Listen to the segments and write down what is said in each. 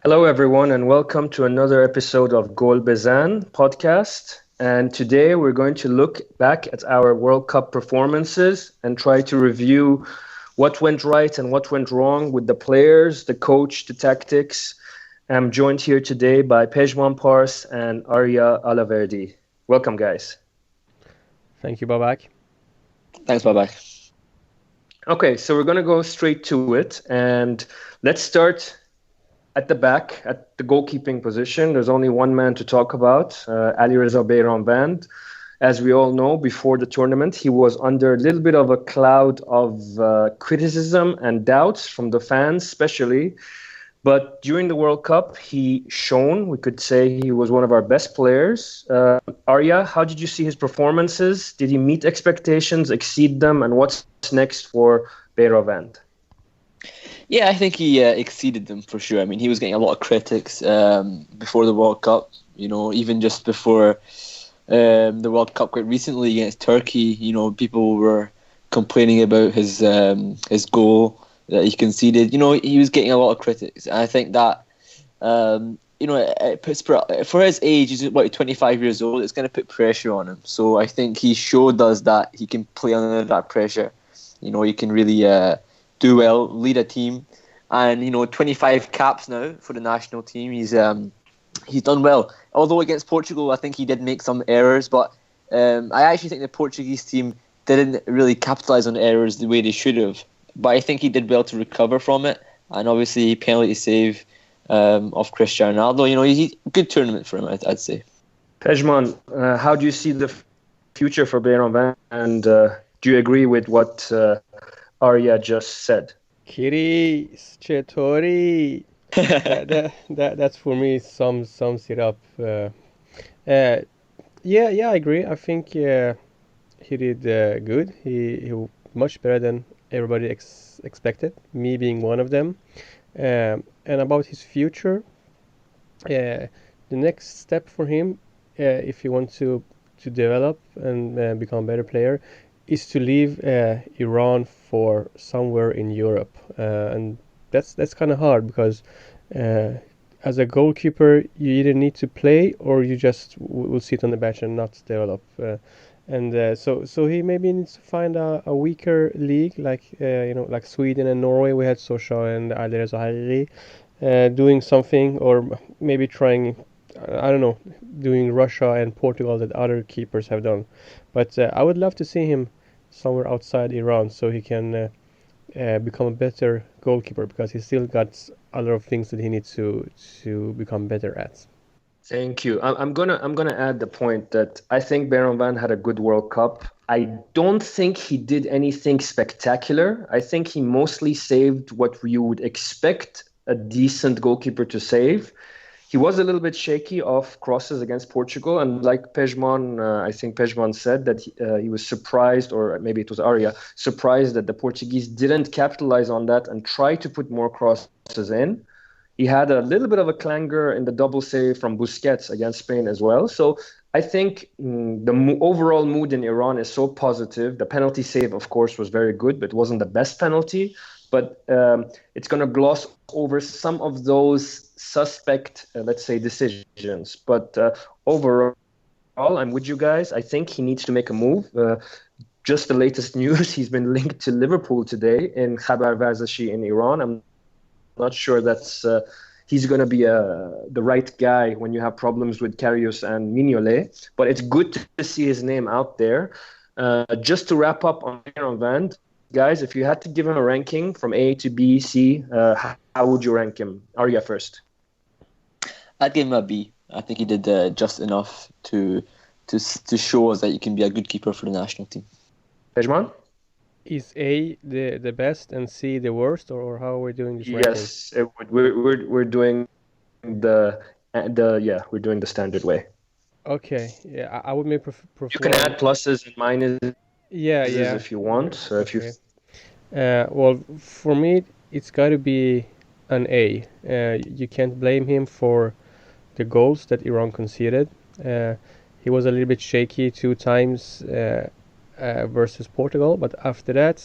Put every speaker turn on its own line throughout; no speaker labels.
Hello, everyone, and welcome to another episode of Gol Bezan podcast. And today we're going to look back at our World Cup performances and try to review what went right and what went wrong with the players, the coach, the tactics. I'm joined here today by Pejman Pars and Arya Alaverdi. Welcome, guys.
Thank you, Babak.
Thanks, bye-bye.
Okay, so we're going to go straight to it. And let's start at the back, at the goalkeeping position. There's only one man to talk about, Ali Reza Beiranvand. As we all know, before the tournament, he was under a little bit of a cloud of criticism and doubts from the fans, especially. But during the World Cup, he shone. We could say he was one of our best players. Arya, how did you see his performances? Did he meet expectations, exceed them? And what's next for Beiranvand?
Yeah, I think he exceeded them for sure. I mean, he was getting a lot of critics before the World Cup. You know, even just before the World Cup quite recently against Turkey, you know, people were complaining about his goal that he conceded. You know, he was getting a lot of critics. And I think that, you know, it puts, for his age, he's about 25 years old, it's going to put pressure on him. So I think he showed us that he can play under that pressure. You know, he can really do well, lead a team. And, you know, 25 caps now for the national team. He's done well. Although against Portugal, I think he did make some errors. But I actually think the Portuguese team didn't really capitalise on errors the way they should have. But I think he did well to recover from it. And obviously, penalty save of Cristiano Ronaldo. You know, he's a good tournament for him, I'd say.
Pejman, how do you see the future for Beiranvand? And do you agree with what Arya just said?
Kiris, Chetori. That's for me sums it up. Yeah, I agree. I think he did good. He much better than everybody expected, me being one of them. And about his future, the next step for him, if he wants to develop and become a better player, is to leave Iran for somewhere in Europe, and that's kind of hard because as a goalkeeper, you either need to play or you just will sit on the bench and not develop. So he maybe needs to find a weaker league like like Sweden and Norway. We had Sosha and Alireza Hariri doing something, or maybe trying, I don't know, doing Russia and Portugal that other keepers have done. But I would love to see him somewhere outside Iran so he can become a better goalkeeper, because he still got a lot of things that he needs to become better at.
Thank you. I'm gonna add the point that I think Beiranvand had a good World Cup. I don't think he did anything spectacular. I think he mostly saved what you would expect a decent goalkeeper to save. He was a little bit shaky off crosses against Portugal, and like Pejman, I think Pejman said that he was surprised, or maybe it was Arya, surprised that the Portuguese didn't capitalize on that and try to put more crosses in. He had a little bit of a clangor in the double save from Busquets against Spain as well. So I think the overall mood in Iran is so positive. The penalty save, of course, was very good, but it wasn't the best penalty. But it's going to gloss over some of those suspect, let's say, decisions. But overall, I'm with you guys. I think he needs to make a move. Just the latest news, he's been linked to Liverpool today in Khabar Varzashi in Iran. I'm not sure that's he's going to be the right guy when you have problems with Karius and Mignolet. But it's good to see his name out there. Just to wrap up on Beiranvand, guys, if you had to give him a ranking from A to B, C, how would you rank him? Arya first.
I'd give him a B. I think he did just enough to show us that you can be a good keeper for the national team.
Pejman?
Is A the best and C the worst, or how are we doing this ranking?
Yes, we're doing we're doing the standard way.
Okay, yeah, I would maybe prefer.
You can add pluses and minuses
yeah
if you want. So if
okay. Well, for me, it's got to be an A. You can't blame him for the goals that Iran conceded. He was a little bit shaky 2 times versus Portugal, but after that,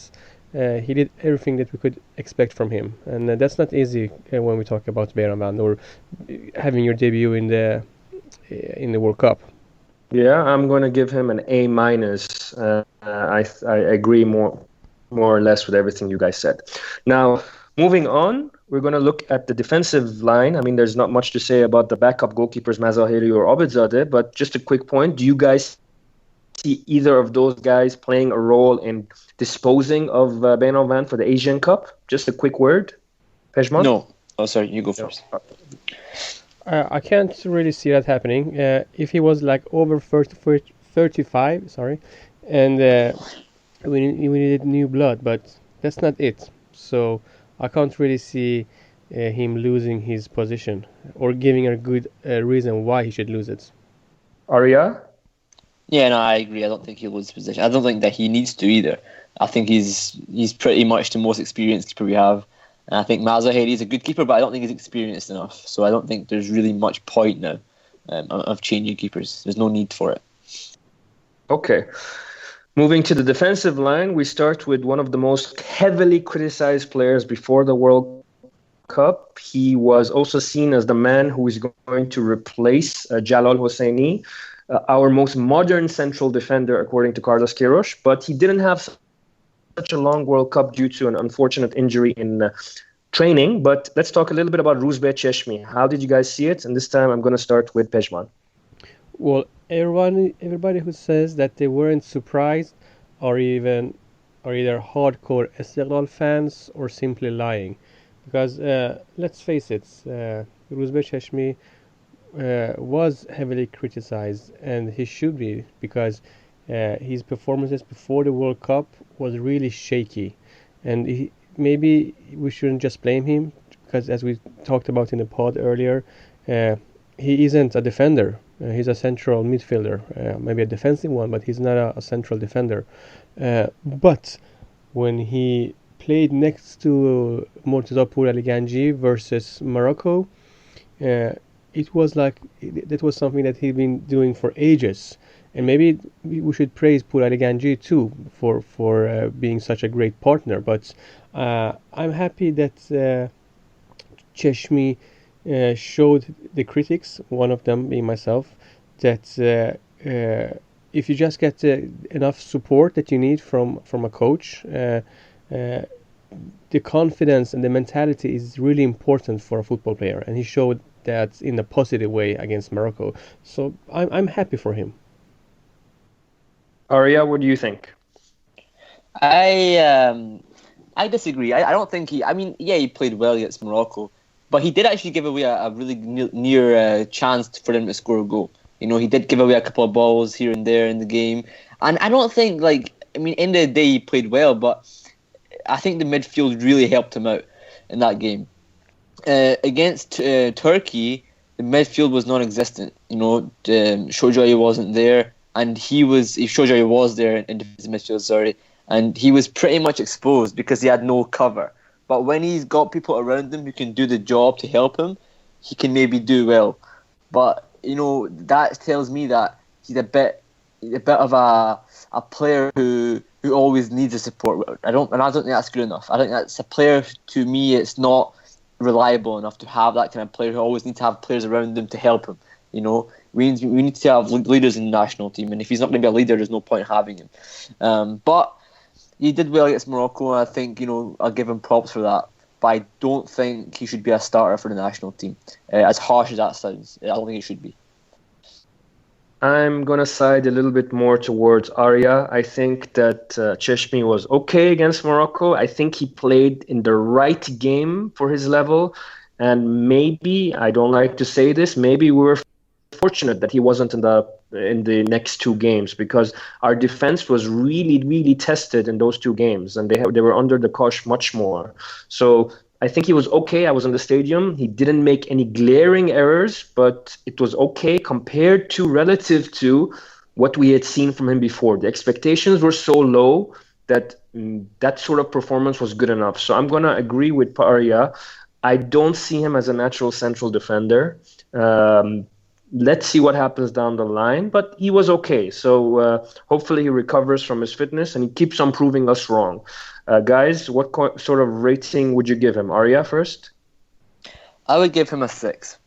he did everything that we could expect from him, and that's not easy when we talk about Beranvan or having your debut in the World Cup.
Yeah, I'm going to give him an A minus. I agree more or less with everything you guys said. Now, moving on, we're going to look at the defensive line. I mean, there's not much to say about the backup goalkeepers, Mazahiri or Obidzadeh, but just a quick point. Do you guys see either of those guys playing a role in disposing of Beinovan for the Asian Cup? Just a quick word, Pejman?
No. Oh, sorry, you go first.
I can't really see that happening. If he was like over 35, sorry, and we needed new blood, but that's not it. So I can't really see him losing his position or giving a good reason why he should lose it.
Arya?
Yeah, no, I agree. I don't think he'll lose his position. I don't think that he needs to either. I think he's pretty much the most experienced keeper we have. And I think Mazahiri is a good keeper, but I don't think he's experienced enough. So I don't think there's really much point now of changing keepers. There's no need for it.
Okay. Moving to the defensive line, we start with one of the most heavily criticized players before the World Cup. He was also seen as the man who is going to replace Jalal Hosseini, our most modern central defender, according to Carlos Queiroz. But he didn't have such a long World Cup due to an unfortunate injury in training. But let's talk a little bit about Rouzbeh Cheshmi. How did you guys see it? And this time I'm going to start with Pejman.
Well, everybody who says that they weren't surprised are either hardcore Istiqlal fans or simply lying. Because let's face it, Rouzbeh Cheshmi was heavily criticized, and he should be, because his performances before the World Cup was really shaky, and maybe we shouldn't just blame him, because as we talked about in the pod earlier, he isn't a defender. He's a central midfielder, maybe a defensive one, but he's not a central defender. But when he played next to Mortaza Ali Ganji versus Morocco, it was like that was something that he'd been doing for ages, and maybe we should praise Ali Ganji too for being such a great partner. But I'm happy that Cheshmi showed the critics, one of them being myself, that if you just get enough support that you need from a coach, the confidence and the mentality is really important for a football player, and he showed that in a positive way against Morocco. So I'm happy for him.
Arya, what do you think?
I disagree. I don't think he. I mean, yeah, he played well against Morocco, but he did actually give away a really near chance for him to score a goal. You know, he did give away a couple of balls here and there in the game, and I don't think in the day he played well, but I think the midfield really helped him out in that game. Against Turkey, the midfield was non-existent. You know, Shojayi wasn't there, and if Shojayi was there in defensive midfield, sorry, and he was pretty much exposed because he had no cover. But when he's got people around him who can do the job to help him, he can maybe do well. But you know, that tells me that he's a bit of a player who always needs the support. I don't think that's good enough. I think that's a player, to me, it's not reliable enough to have that kind of player who always needs to have players around him to help him. You know, we need to have leaders in the national team, and if he's not going to be a leader, there's no point having him. But he did well against Morocco, and I think, you know, I'll give him props for that. But I don't think he should be a starter for the national team. As harsh as that sounds, I don't think he should be.
I'm going to side a little bit more towards Arya. I think that Cheshmi was okay against Morocco. I think he played in the right game for his level. And maybe, I don't like to say this, maybe we were fortunate that he wasn't in the next two games, because our defense was really, really tested in those two games, and they were under the cosh much more. So I think he was okay. I was in the stadium. He didn't make any glaring errors, but it was okay relative to what we had seen from him before. The expectations were so low that that sort of performance was good enough. So I'm going to agree with Arya. I don't see him as a natural central defender. let's see what happens down the line. But he was okay. So hopefully he recovers from his fitness and he keeps on proving us wrong. Guys, what sort of rating would you give him? Arya first?
I would give him a 6,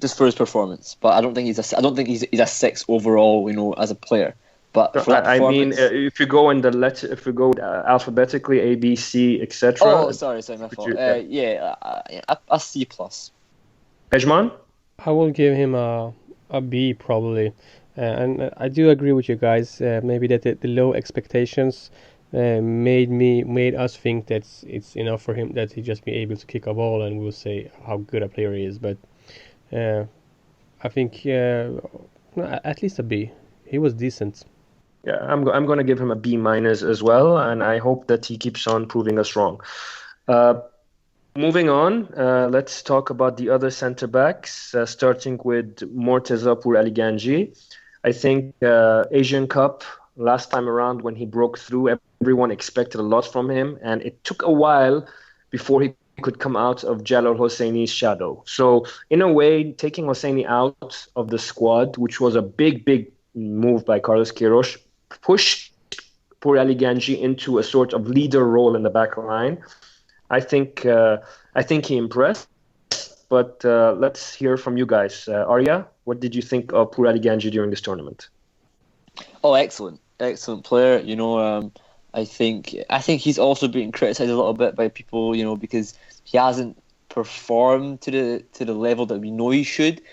just for his performance. But I don't think he's a 6 overall, as a player. But for that
I mean,
performance,
if you go in if you go alphabetically, A, B, C, etc.
oh, sorry, my fault. A C plus.
Pejman?
I will give him a B probably, and I do agree with you guys. Maybe that the low expectations made us think that it's enough for him, that he just be able to kick a ball, and we'll say how good a player he is. But I think at least a B. He was decent.
Yeah, I'm going to give him a B minus as well, and I hope that he keeps on proving us wrong. Moving on, let's talk about the other centre backs, starting with Morteza Ali Ganji. I think Asian Cup last time around when he broke through, everyone expected a lot from him, and it took a while before he could come out of Jalal Hosseini's shadow. So in a way, taking Hosseini out of the squad, which was a big move by Carlos Queiroz, pushed Ali Ganji into a sort of leader role in the back line. I think he impressed, but let's hear from you guys. Arya, what did you think of Ali Ganji during this tournament?
Oh, excellent player. I think he's also being criticised a little bit by people, because he hasn't performed to the level that we know he should.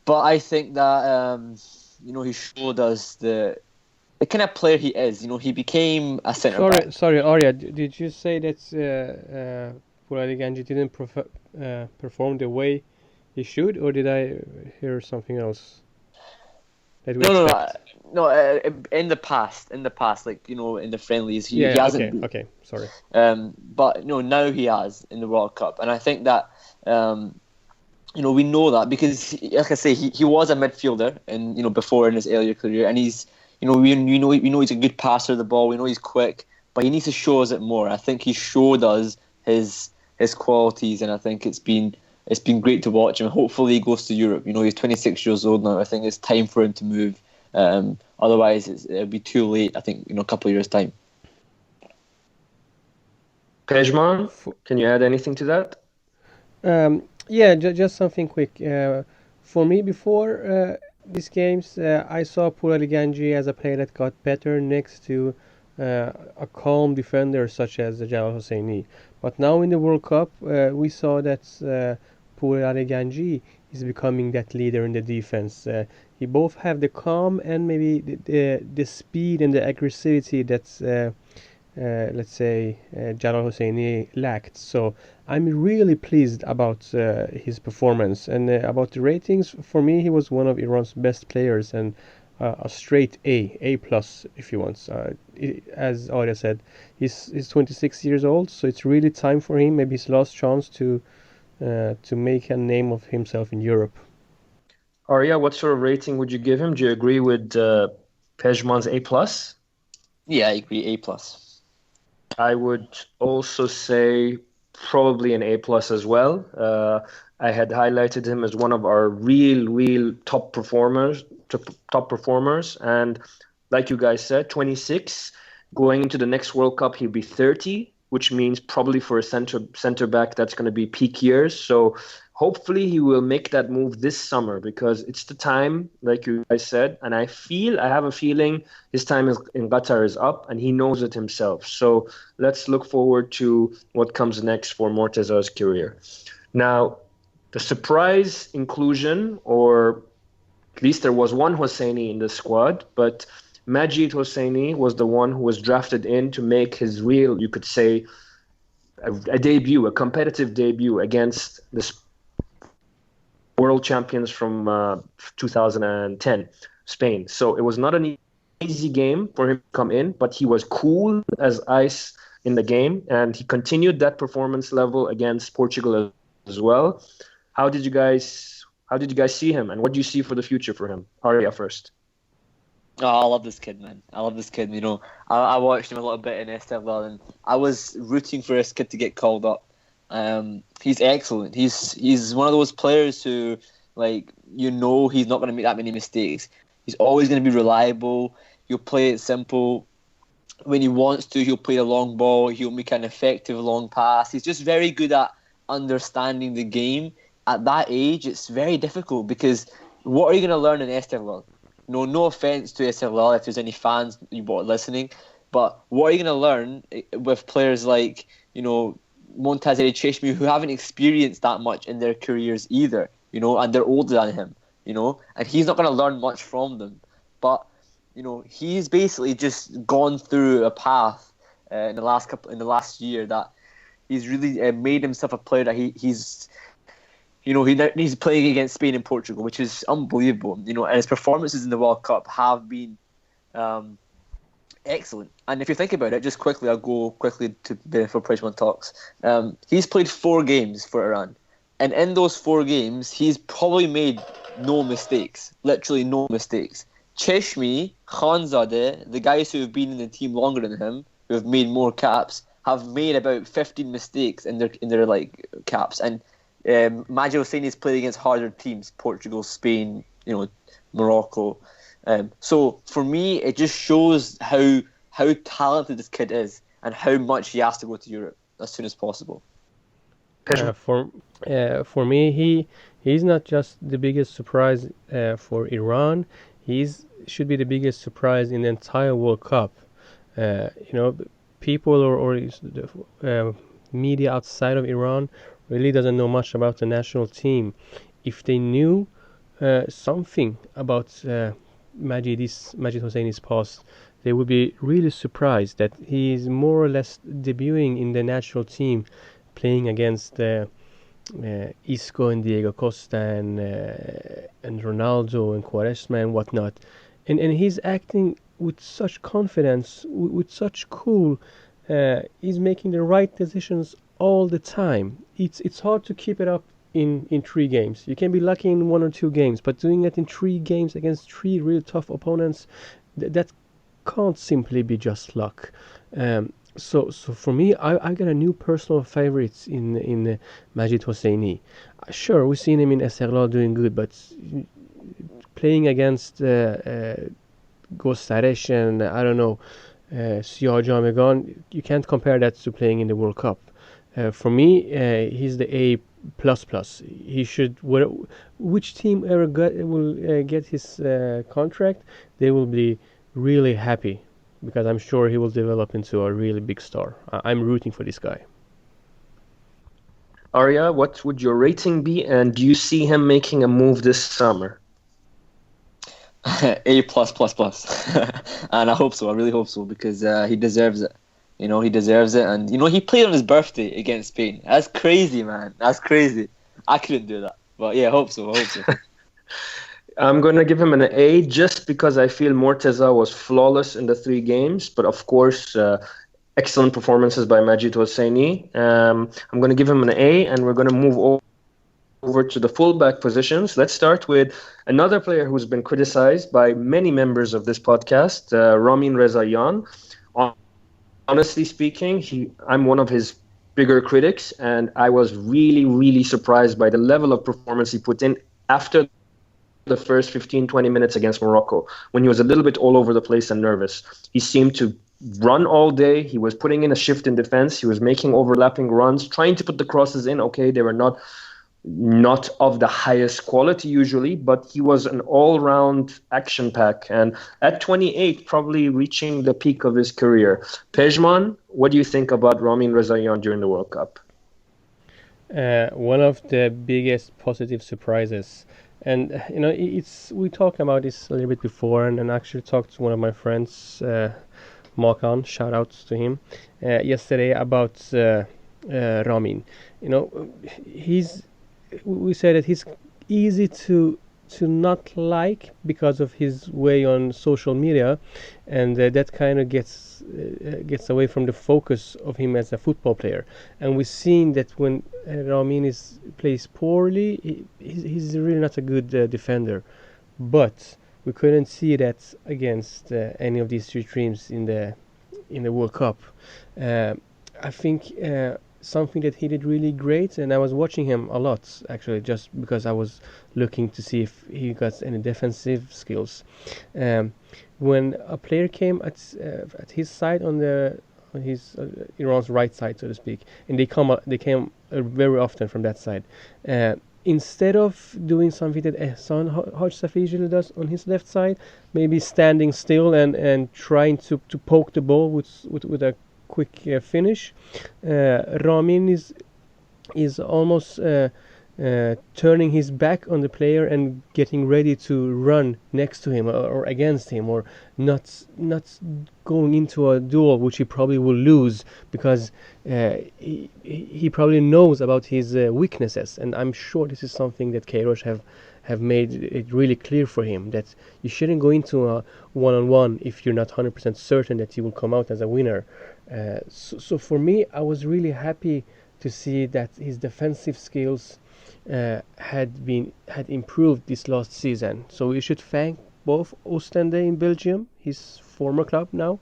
But I think that he showed us the kind of player he is. He became a centre back.
Sorry, Arya. Did you say that Ali Ganji didn't perform the way he should, or did I hear something else?
No. In the past, like in the friendlies, he hasn't.
Okay, sorry.
But now he has in the World Cup, and I think that we know that because, like I say, he was a midfielder, and before in his earlier career, and he's we know he's a good passer of the ball. We know he's quick, but he needs to show us it more. I think he showed us his qualities, and I think it's been great to watch him. Hopefully he goes to Europe. He's 26 years old now. I think it's time for him to move. Otherwise it'll be too late, I think, a couple of years' time.
Pejman, can you add anything to that?
Yeah, just something quick. For me, before these games, I saw Ali Ganji as a player that got better next to a calm defender such as Jalal Hosseini. But now in the World Cup, we saw that Ali Ganji is becoming that leader in the defense. He both have the calm and maybe the speed and the aggressivity that's let's say Jalal Hosseini lacked. So I'm really pleased about his performance, and about the ratings. For me, he was one of Iran's best players, and a straight A plus if you want. As Arya said, he's 26 years old, so it's really time for him. Maybe his last chance to make a name of himself in Europe.
Arya, what sort of rating would you give him? Do you agree with Pejman's A plus?
Yeah, I agree, A plus.
I would also say probably an A plus as well. I had highlighted him as one of our real top performers, and like you guys said, 26. Going into the next World Cup, he'll be 30, which means probably for a center back that's going to be peak years. So hopefully he will make that move this summer, because it's the time, like you guys said, and I have a feeling his time in Qatar is up, and he knows it himself. So let's look forward to what comes next for Morteza's career. Now, the surprise inclusion, or at least there was one Hosseini in the squad, but Majid Hosseini was the one who was drafted in to make his real, you could say, a debut, a competitive debut against the world champions from 2010, Spain. So it was not an easy game for him to come in, but he was cool as ice in the game, and he continued that performance level against Portugal as well. How did you guys see him, and what do you see for the future for him? Arya first.
Oh, I love this kid, man. I love this kid. I watched him a little bit in Esteghlal, and I was rooting for this kid to get called up. He's excellent. He's one of those players who, Like, you know he's not going to make that many mistakes. He's always going to be reliable. He'll play it simple. When he wants to, he'll play a long ball. He'll make an effective long pass. He's just very good at understanding the game. At that age, it's very difficult because what are you going to learn in Esteghlal? No offense to Esteghlal if there's any fans you bought listening, but what are you going to learn with players like, Montazeri Cheshmi, who haven't experienced that much in their careers either, and they're older than him, and he's not going to learn much from them. But he's basically just gone through a path in the last year that he's really made himself a player that he's playing against Spain and Portugal, which is unbelievable. And his performances in the World Cup have been excellent. And if you think about it, just quickly, I'll go quickly to before Pejman talks. He's played 4 games for Iran, and in those 4 games, he's probably made no mistakes, literally no mistakes. Cheshmi, Khanzadeh, the guys who have been in the team longer than him, who have made more caps, have made about 15 mistakes in their caps. And Majid Hosseini's played against harder teams, Portugal, Spain, Morocco. So for me, it just shows how talented this kid is and how much he has to go to Europe as soon as possible.
For me, he's not just the biggest surprise for Iran. Should be the biggest surprise in the entire World Cup. People or media outside of Iran really doesn't know much about the national team. If they knew something about Majid Hosseini's past, they would be really surprised that he is more or less debuting in the national team, playing against Isco and Diego Costa and Ronaldo and Quaresma and whatnot. And he's acting with such confidence, with such cool. He's making the right decisions all the time. It's hard to keep it up in 3 games. You can be lucky in 1 or 2 games, but doing it in 3 games against 3 really tough opponents, that can't simply be just luck. So for me, I got a new personal favorite in Majid Hosseini. Sure, we've seen him in Esteghlal doing good, but playing against Gostaresh and I don't know Siyah Jamegan, you can't compare that to playing in the World Cup. For me, he's the A++. He should. Which team ever will get his contract, they will be really happy, because I'm sure he will develop into a really big star. I'm rooting for this guy.
Arya, what would your rating be, and do you see him making a move this summer?
A+++. And I hope so. I really hope so, because he deserves it. He deserves it. And, he played on his birthday against Spain. That's crazy, man. That's crazy. I couldn't do that. But yeah, I hope so.
I'm going to give him an A just because I feel Morteza was flawless in the 3 games. But of course, excellent performances by Majid Hosseini. I'm going to give him an A, and we're going to move over to the fullback positions. Let's start with another player who's been criticized by many members of this podcast, Ramin Rezaian. Honestly speaking, I'm one of his bigger critics, and I was really, really surprised by the level of performance he put in after the first 15-20 minutes against Morocco, when he was a little bit all over the place and nervous. He seemed to run all day. He was putting in a shift in defense. He was making overlapping runs, trying to put the crosses in. Okay, they were not of the highest quality usually, but he was an all-round action pack. And at 28, probably reaching the peak of his career. Pejman, what do you think about Ramin Rezaian during the World Cup?
One of the biggest positive surprises. And, we talked about this a little bit before, and actually talked to one of my friends, Makan, shout out to him, yesterday about Ramin. We said that he's easy to not like because of his way on social media, and that kind of gets away from the focus of him as a football player. And we've seen that when Ramin plays poorly, he's really not a good defender. But we couldn't see that against any of these 3 teams in the World Cup. I think something that he did really great, and I was watching him a lot actually, just because I was looking to see if he got any defensive skills. Um, when a player came at his side on his Iran's right side, so to speak, and they came very often from that side. Uh, Instead of doing something that Ehsan Hajsafi usually does on his left side, maybe standing still and trying to poke the ball with a quick finish, Ramin is almost turning his back on the player and getting ready to run next to him or against him, or not going into a duel which he probably will lose, because he probably knows about his weaknesses, and I'm sure this is something that Queiroz have made it really clear for him, that you shouldn't go into a one-on-one if you're not 100% certain that you will come out as a winner. So for me, I was really happy to see that his defensive skills had improved this last season. So we should thank both Ostende in Belgium, his former club now,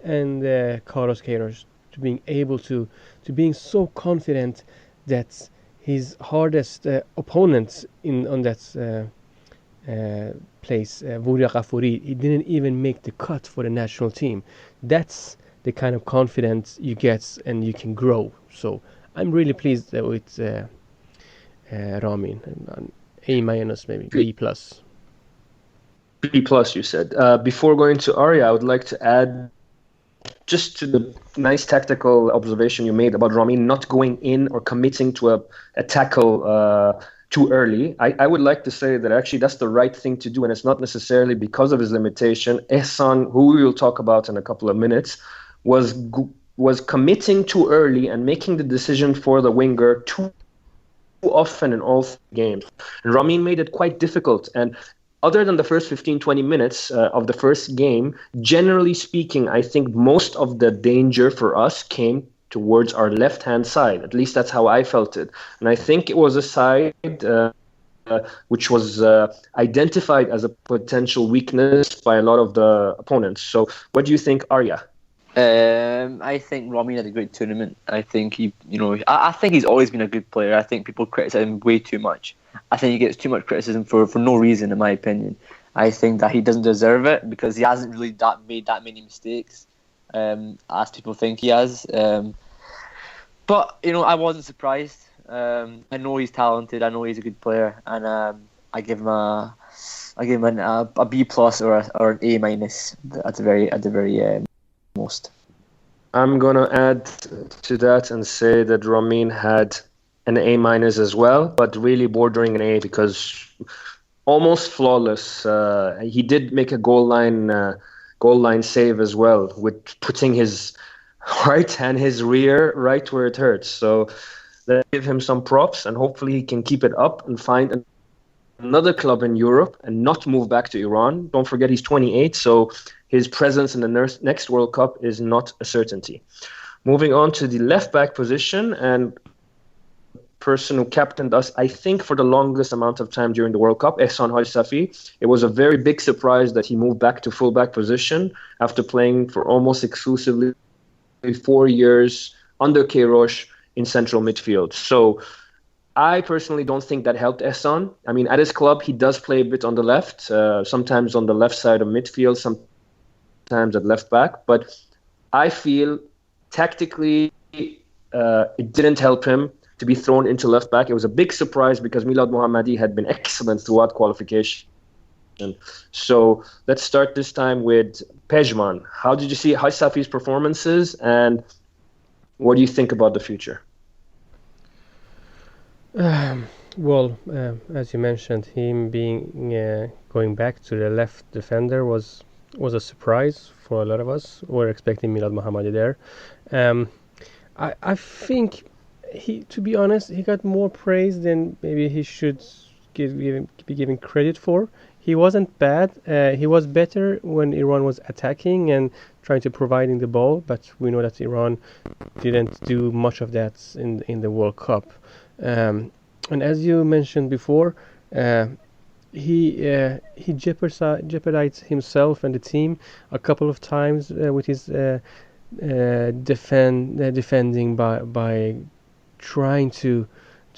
and Carlos Queiroz to being able to being so confident that his hardest opponent on that place, Voulia Ghafouri, he didn't even make the cut for the national team. That's the kind of confidence you get, and you can grow. So I'm really pleased with Ramin. An A minus, maybe B plus.
B plus, you said. Before going to Arya, I would like to add just to the nice tactical observation you made about Ramin not going in or committing to a tackle too early. I would like to say that actually that's the right thing to do, and it's not necessarily because of his limitation. Ehsan, who we will talk about in a couple of minutes, was committing too early and making the decision for the winger too often in all games. And Ramin made it quite difficult. And other than the first 15-20 minutes of the first game, generally speaking, I think most of the danger for us came towards our left-hand side. At least that's how I felt it. And I think it was a side which was identified as a potential weakness by a lot of the opponents. So what do you think, Arya?
I think Ramin had a great tournament. I think I think he's always been a good player. I think people criticize him way too much. I think he gets too much criticism for no reason, in my opinion. I think that he doesn't deserve it because he hasn't really made that many mistakes, as people think he has. But I wasn't surprised. I know he's talented. I know he's a good player, and I give him a B plus or an A minus at the very most.
I'm gonna add to that and say that Ramin had an A minus as well, but really bordering an A because almost flawless. He did make a goal line save as well, with putting his right and his rear right where it hurts. So let's give him some props, and hopefully he can keep it up and find another club in Europe and not move back to Iran. Don't forget he's 28, so his presence in the next World Cup is not a certainty. Moving on to the left-back position, and person who captained us, I think, for the longest amount of time during the World Cup, Ehsan Hajsafi. It was a very big surprise that he moved back to full-back position after playing for almost exclusively 4 years under Queiroz in central midfield. So I personally don't think that helped Ehsan. I mean, at his club, he does play a bit on the left, sometimes on the left side of midfield, sometimes at left back. But I feel tactically it didn't help him to be thrown into left back. It was a big surprise because Milad Mohammadi had been excellent throughout qualification. So let's start this time with Pejman. How did you see Hajsafi's performances, and what do you think about the future?
Well, as you mentioned, him being going back to the left defender was a surprise for a lot of us. We were expecting Milad Mohammadi there. I think to be honest, he got more praise than maybe he should be given credit for. He wasn't bad. He was better when Iran was attacking and trying to providing the ball, but we know that Iran didn't do much of that in the World Cup. And as you mentioned before, he jeopardized himself and the team a couple of times with his defending by trying to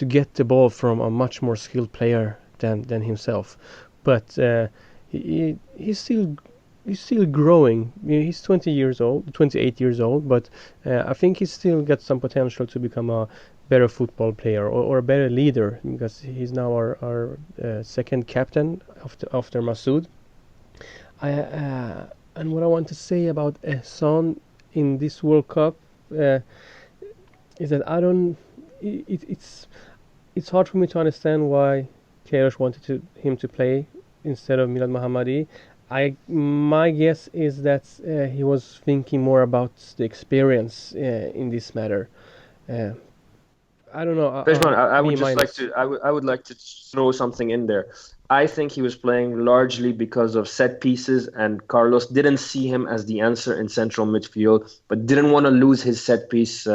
get the ball from a much more skilled player than himself. But he's still growing. He's 28 years old, but I think he's still got some potential to become a better football player or a better leader, because he's now our second captain after Masoud. And what I want to say about Ehsan in this World Cup is that I don't. It's hard for me to understand why Queiroz wanted him to play instead of Milad Mohammadi. My guess is that he was thinking more about the experience in this matter. I don't know.
Pejman, I would
B
just like
minus.
to I would like to throw something in there. I think he was playing largely because of set pieces, and Carlos didn't see him as the answer in central midfield, but didn't want to lose his set piece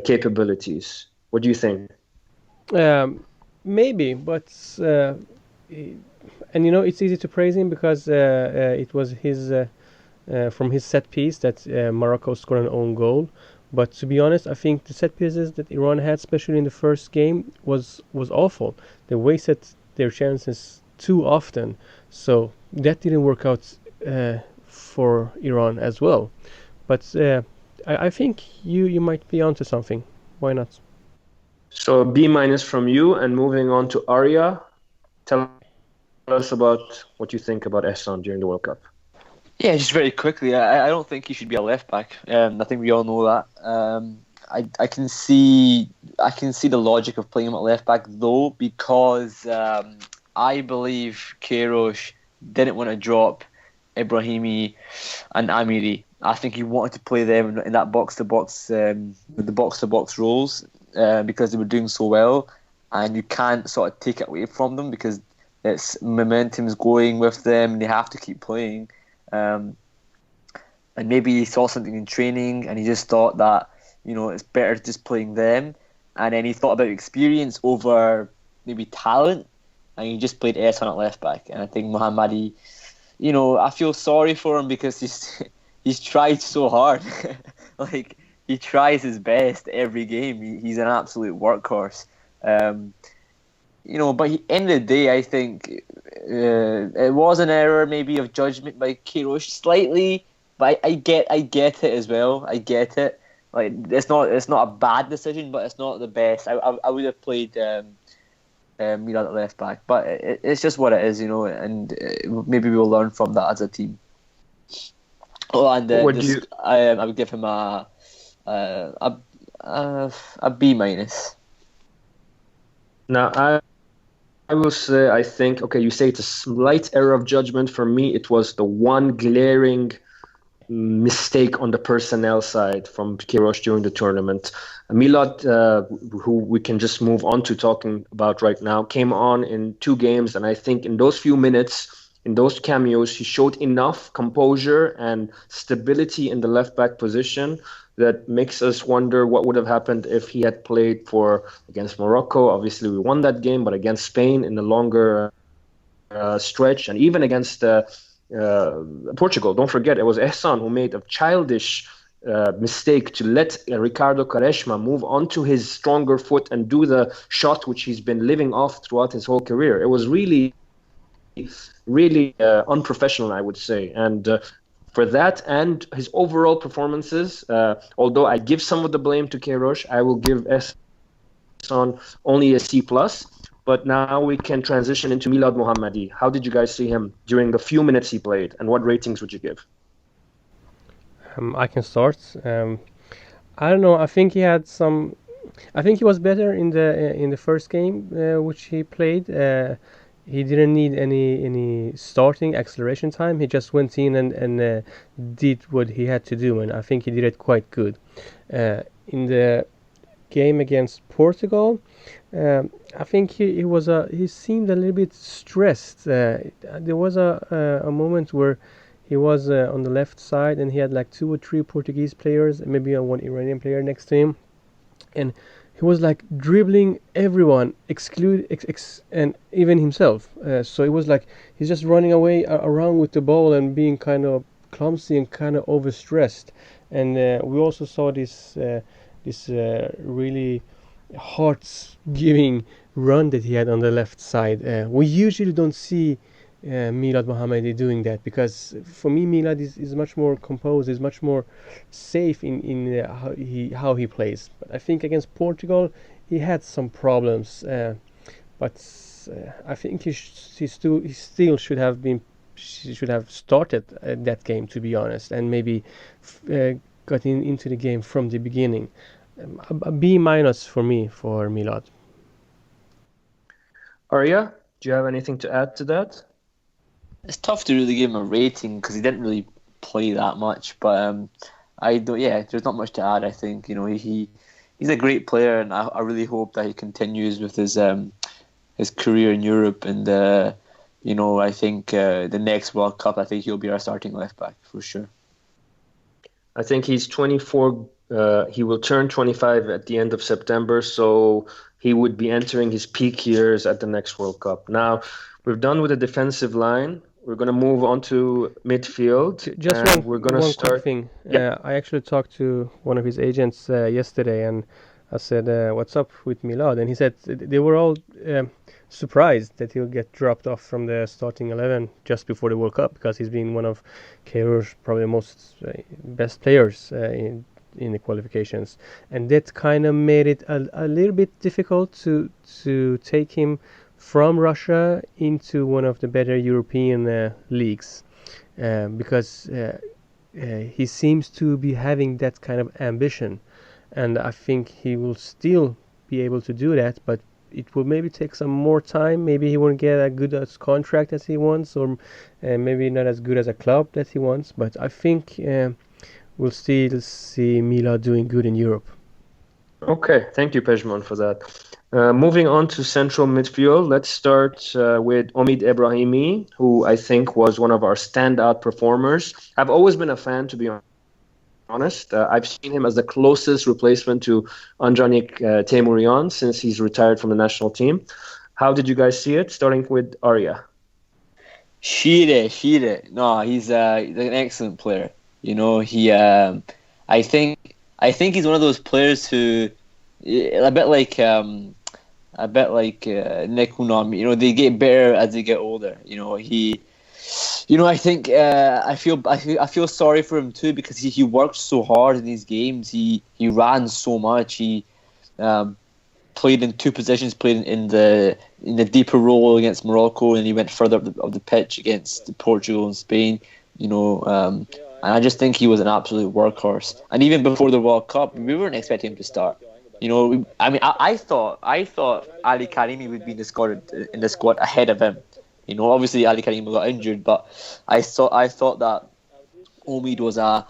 capabilities. What do you think?
Maybe, but and it's easy to praise him because it was his from his set piece that Morocco scored an own goal. But to be honest, I think the set pieces that Iran had, especially in the first game, was awful. They wasted their chances too often, so that didn't work out for Iran as well. But I think you might be onto something. Why not?
So B minus from you, and moving on to Arya. Tell us about what you think about Ehsan during the World Cup.
Yeah, just very quickly, I don't think he should be a left back. I think we all know that. I can see the logic of playing him at left back though, because I believe Queiroz didn't want to drop Ibrahimi and Amiri. I think he wanted to play them in that box to box, with the box to box roles, because they were doing so well, and you can't sort of take it away from them because it's momentum's going with them, and they have to keep playing. And maybe he saw something in training and he just thought that, it's better just playing them. And then he thought about experience over maybe talent, and he just played Ehsan at left back. And I think Mohammadi, I feel sorry for him because he's tried so hard. Like, he tries his best every game. He's an absolute workhorse. But end of the day, I think it was an error maybe of judgment by Queiroz slightly, but I get it as well. I get it. Like, it's not a bad decision, but it's not the best. I would have played Milan at left back, but it's just what it is, and maybe we'll learn from that as a team. Oh, and I would give him a B minus.
Now, I will say, I think, okay, you say it's a slight error of judgment. For me, it was the one glaring mistake on the personnel side from Queiroz during the tournament. Milad, who we can just move on to talking about right now, came on in 2 games, and I think in those few minutes, in those cameos, he showed enough composure and stability in the left-back position that makes us wonder what would have happened if he had played against Morocco. Obviously, we won that game, but against Spain in the longer stretch, and even against Portugal. Don't forget, it was Ehsan who made a childish mistake to let Ricardo Quaresma move onto his stronger foot and do the shot which he's been living off throughout his whole career. It was really, really unprofessional, I would say. And for that and his overall performances, although I give some of the blame to Queiroz, I will give Ehsan only a C+. But now we can transition into Milad Mohammadi. How did you guys see him during the few minutes he played, and what ratings would you give?
I can start. I don't know. I think he had some. I think he was better in the first game which he played. He didn't need any starting acceleration time. He just went in and did what he had to do, and I think he did it quite good. In the game against Portugal, I think he seemed a little bit stressed. There was a moment where he was on the left side and he had like 2 or 3 Portuguese players and maybe one Iranian player next to him, and he was like dribbling everyone, and even himself. So it was like he's just running away around with the ball and being kind of clumsy and kind of overstressed. And we also saw this really heart-giving run that he had on the left side. We usually don't see Milad Mohammadi doing that, because for me Milad is much more composed, is much more safe in how he plays. But I think against Portugal he had some problems, but I think he still should have started that game, to be honest, and maybe got into the game from the beginning. A B minus for me for Milad.
Arya, do you have anything to add to that?
It's tough to really give him a rating because he didn't really play that much. But I don't. Yeah, there's not much to add. I think he's a great player, and I really hope that he continues with his career in Europe. And I think the next World Cup, I think he'll be our starting left back for sure.
I think he's 24. He will turn 25 at the end of September, so he would be entering his peak years at the next World Cup. Now, we're done with the defensive line. We're going to move on to midfield.
Just
we're going to
one
start.
quick thing.
Yeah.
I actually talked to one of his agents yesterday, and I said, "What's up with Milad?" And he said they were all surprised that he'll get dropped off from the starting 11 just before the World Cup, because he's been one of Kairou's probably most best players in the qualifications, and that kind of made it a little bit difficult to take him from Russia into one of the better European leagues, because he seems to be having that kind of ambition, and I think he will still be able to do that, but it will maybe take some more time. Maybe he won't get a good as contract as he wants, or maybe not as good as a club that he wants, but I think we'll still see Milad doing good in Europe.
Okay, thank you, Pejman, for that. Moving on to central midfield, let's start with Omid Ebrahimi, who I think was one of our standout performers. I've always been a fan, to be honest. I've seen him as the closest replacement to Anjanik Teimourian since he's retired from the national team. How did you guys see it? Starting with Arya.
Shire. No, he's an excellent player. I think he's one of those players who, a bit like Nick Hunam. They get better as they get older. I think I feel sorry for him too, because he worked so hard in these games. He ran so much. He played in two positions, played in the deeper role against Morocco, and he went further up the pitch against Portugal and Spain. And I just think he was an absolute workhorse. And even before the World Cup, we weren't expecting him to start. I thought Ali Karimi would be in the squad ahead of him. Obviously Ali Karimi got injured, but I thought that Omid was a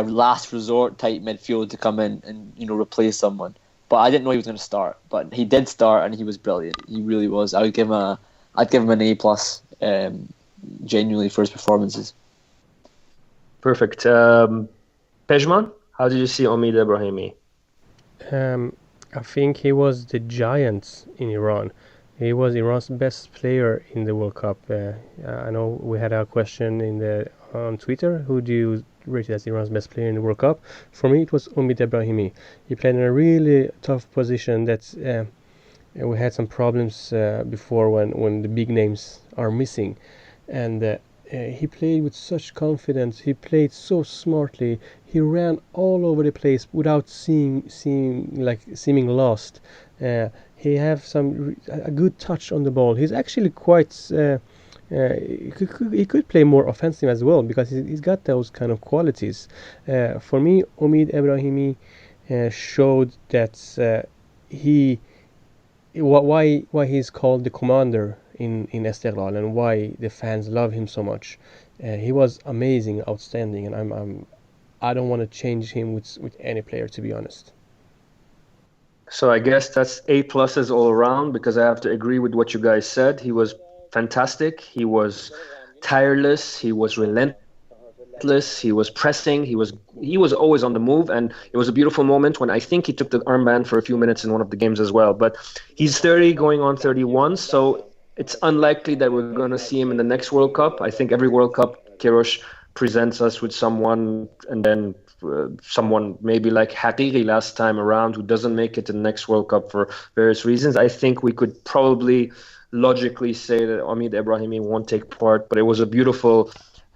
last resort type midfield to come in and replace someone. But I didn't know he was going to start. But he did start, and he was brilliant. He really was. I'd give him an A+, genuinely, for his performances.
Perfect. Pejman, how did you see Omid Ebrahimi?
I think he was the giant in Iran. He was Iran's best player in the World Cup. I know we had a question on Twitter. Who do you rate as Iran's best player in the World Cup? For me, it was Omid Ebrahimi. He played in a really tough position that we had some problems before when the big names are missing. And he played with such confidence. He played so smartly. He ran all over the place without seeming lost. He have a good touch on the ball. He's actually quite. He could play more offensive as well, because he's got those kind of qualities. For me, Omid Ebrahimi showed that why he's called the commander in Esteghlal, and why the fans love him so much. He was amazing, outstanding, and I don't want to change him with any player, to be honest.
So I guess that's A+ all around, because I have to agree with what you guys said. He was fantastic. He was tireless. He was relentless. He was pressing. He was always on the move, and it was a beautiful moment when I think he took the armband for a few minutes in one of the games as well. But he's 30, going on 31, so it's unlikely that we're going to see him in the next World Cup. I think every World Cup, Queiroz presents us with someone, and then someone maybe like Hariri last time around who doesn't make it to the next World Cup for various reasons, I think we could probably logically say that Omid Ebrahimi won't take part, but it was a beautiful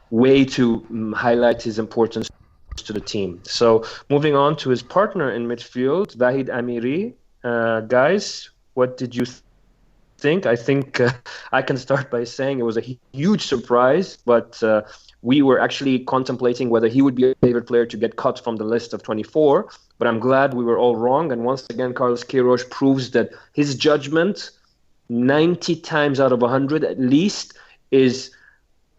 way to highlight his importance to the team. So moving on to his partner in midfield, Vahid Amiri. Guys, what did you think? I think I can start by saying it was a huge surprise, but we were actually contemplating whether he would be a favorite player to get cut from the list of 24. But I'm glad we were all wrong. And once again, Carlos Queiroz proves that his judgment, 90 times out of 100 at least, is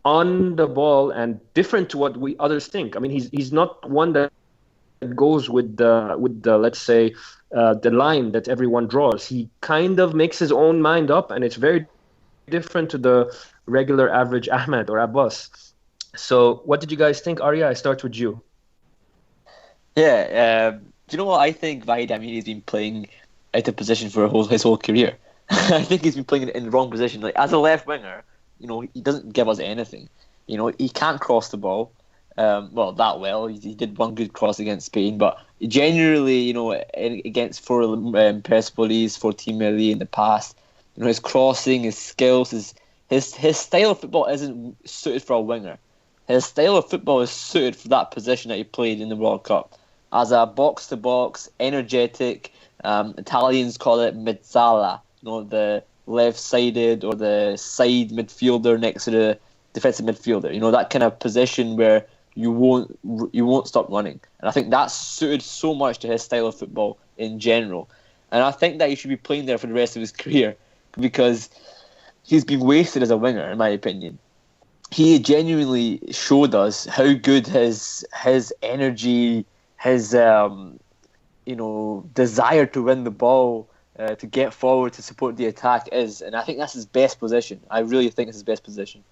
on the ball and different to what we others think. I mean, he's not one that goes with the let's say the line that everyone draws. He kind of makes his own mind up, and it's very different to the regular average Ahmed or Abbas. So what did you guys think? Arya, I start with you.
Yeah, do you know what? I think Vahid Amiri has been playing out of position for his whole career. I think he's been playing in the wrong position. Like, as a left winger, he doesn't give us anything. He can't cross the ball. That well. He did one good cross against Spain, but generally, against for Persepolis, for Team Melli in the past, his crossing, his skills, his style of football isn't suited for a winger. His style of football is suited for that position that he played in the World Cup. As a box-to-box, energetic, Italians call it mezzala, the left-sided or the side midfielder next to the defensive midfielder. That kind of position where you won't stop running. And I think that's suited so much to his style of football in general. And I think that he should be playing there for the rest of his career because he's been wasted as a winger, in my opinion. He genuinely showed us how good his energy, his desire to win the ball, to get forward, to support the attack is. And I think that's his best position. I really think it's his best position.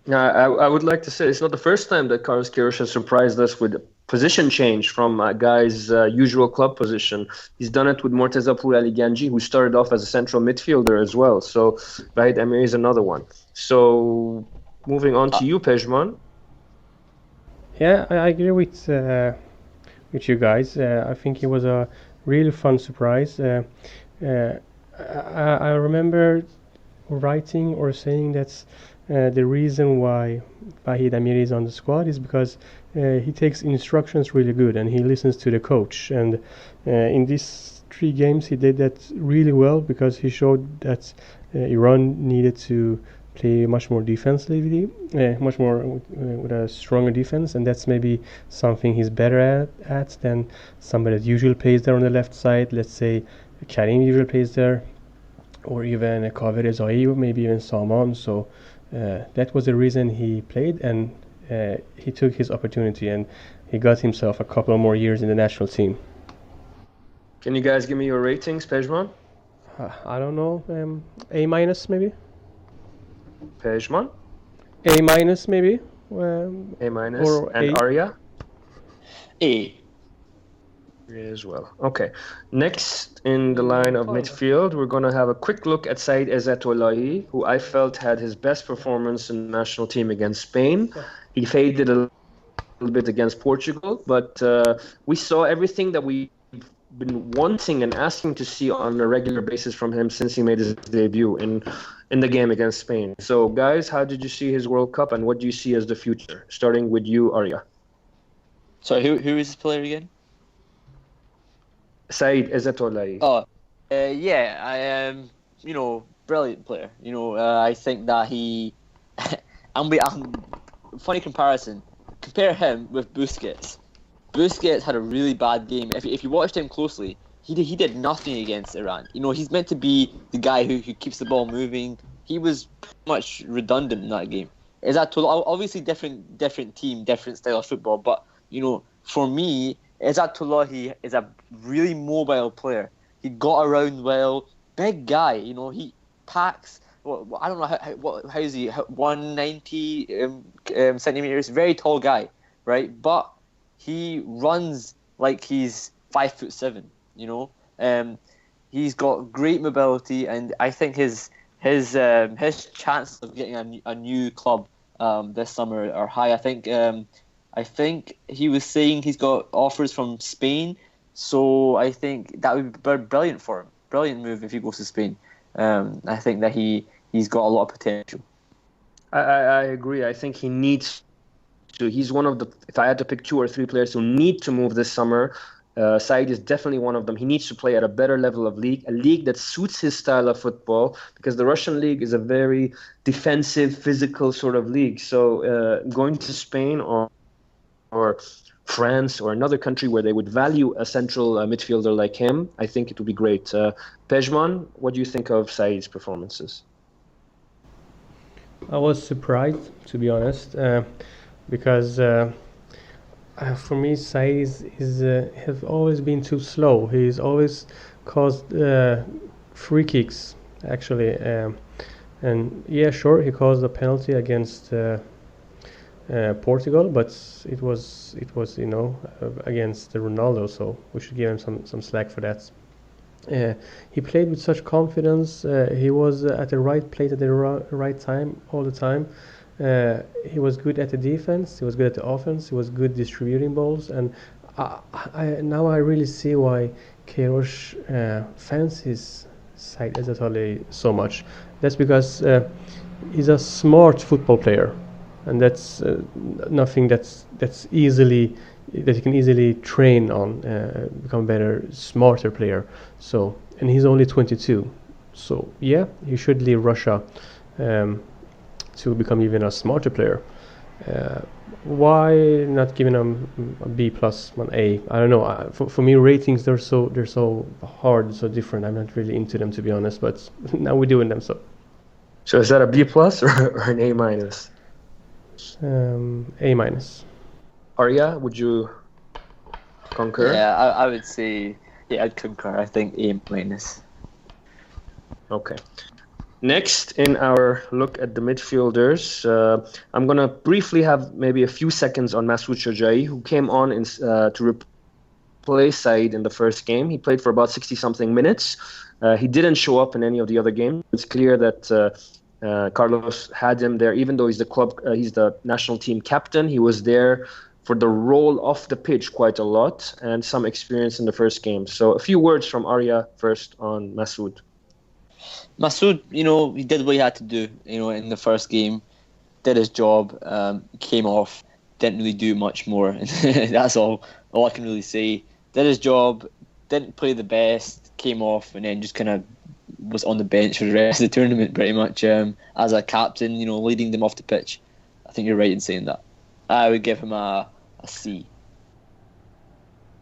I would like to say it's not the first time that Carlos Queiroz has surprised us with position change from a guy's usual club position. He's done it with Morteza Ali Ganji, who started off as a central midfielder as well. So Vahid Amiri is another one. So moving on to you, Pejman.
Yeah, I agree with you guys. I think it was a really fun surprise. I remember writing or saying that the reason why Vahid Amiri is on the squad is because he takes instructions really good and he listens to the coach. And in these 3 games, he did that really well because he showed that Iran needed to play much more defensively, much more with a stronger defense, and that's maybe something he's better at than somebody that usually plays there on the left side. Let's say Karim usually plays there, or even Kaver Rezai, maybe even Salman. So that was the reason he played, and he took his opportunity and he got himself a couple more years in the national team.
Can you guys give me your ratings, Pejman?
I don't know, A- maybe?
Pejman?
A- maybe?
A-, and
A?
Arya?
A.
As well. Okay. Next in the line of midfield, we're going to have a quick look at Said Ezzatollahi, who I felt had his best performance in the national team against Spain. He faded a little bit against Portugal, but we saw everything that we've been wanting and asking to see on a regular basis from him since he made his debut in the game against Spain. So, guys, how did you see his World Cup, and what do you see as the future? Starting with you, Arya.
Sorry, who is this player again?
Said Ezzatollahi.
Yeah, I am, brilliant player. I think that he, funny comparison, compare him with Busquets. Busquets had a really bad game. If you watched him closely, he did nothing against Iran. He's meant to be the guy who keeps the ball moving. He was pretty much redundant in that game. Obviously different team, different style of football, but, for me, Ezzatollahi is a really mobile player. He got around well, big guy. He packs. Well, I don't know how is he? 190 centimeters. Very tall guy, right? But he runs like he's 5'7". He's got great mobility, and I think his chance of getting a new club this summer are high. I think he was saying he's got offers from Spain, so I think that would be brilliant for him. Brilliant move if he goes to Spain. I think that he's got a lot of potential.
I agree. I think he needs to. He's one of the. If I had to pick 2 or 3 players who need to move this summer, Said is definitely one of them. He needs to play at a better level of league, a league that suits his style of football, because the Russian league is a very defensive, physical sort of league. So going to Spain or France or another country where they would value a central midfielder like him, I think it would be great. Pejman, what do you think of Said's performances?
I was surprised, to be honest, because for me, Said has always been too slow. He's always caused free kicks, actually, and yeah, sure, he caused a penalty against Portugal, but it was against Ronaldo, so we should give him some slack for that. He played with such confidence. He was at the right place at the right time all the time. He was good at the defense. He was good at the offense. He was good distributing balls. And now I really see why Queiroz fancies Said Ezzatoli so much. That's because he's a smart football player, and that's nothing that you can easily train on, become a better, smarter player. So, and he's only 22. So yeah, he should leave Russia to become even a smarter player. Why not giving him a B plus, an A? I don't know. For me, ratings they're so hard, so different. I'm not really into them, to be honest. But now we're doing them.
So is that a B plus or an A minus?
A minus.
Arya, would you concur?
Yeah, I would say, yeah, I'd concur. I think A minus.
Okay. Next, in our look at the midfielders, I'm going to briefly have maybe a few seconds on Masoud Shojai, who came on to replace Said in the first game. He played for about 60-something minutes. He didn't show up in any of the other games. It's clear that Carlos had him there, even though he's the national team captain. He was there for the role off the pitch quite a lot and some experience in the first game. So a few words from Arya first on Masoud.
Masoud, he did what he had to do, in the first game, did his job, came off, didn't really do much more. That's all I can really say. Did his job, didn't play the best, came off, and then just kind of was on the bench for the rest of the tournament, pretty much, as a captain, leading them off the pitch. I think you're right in saying that. I would give him a C.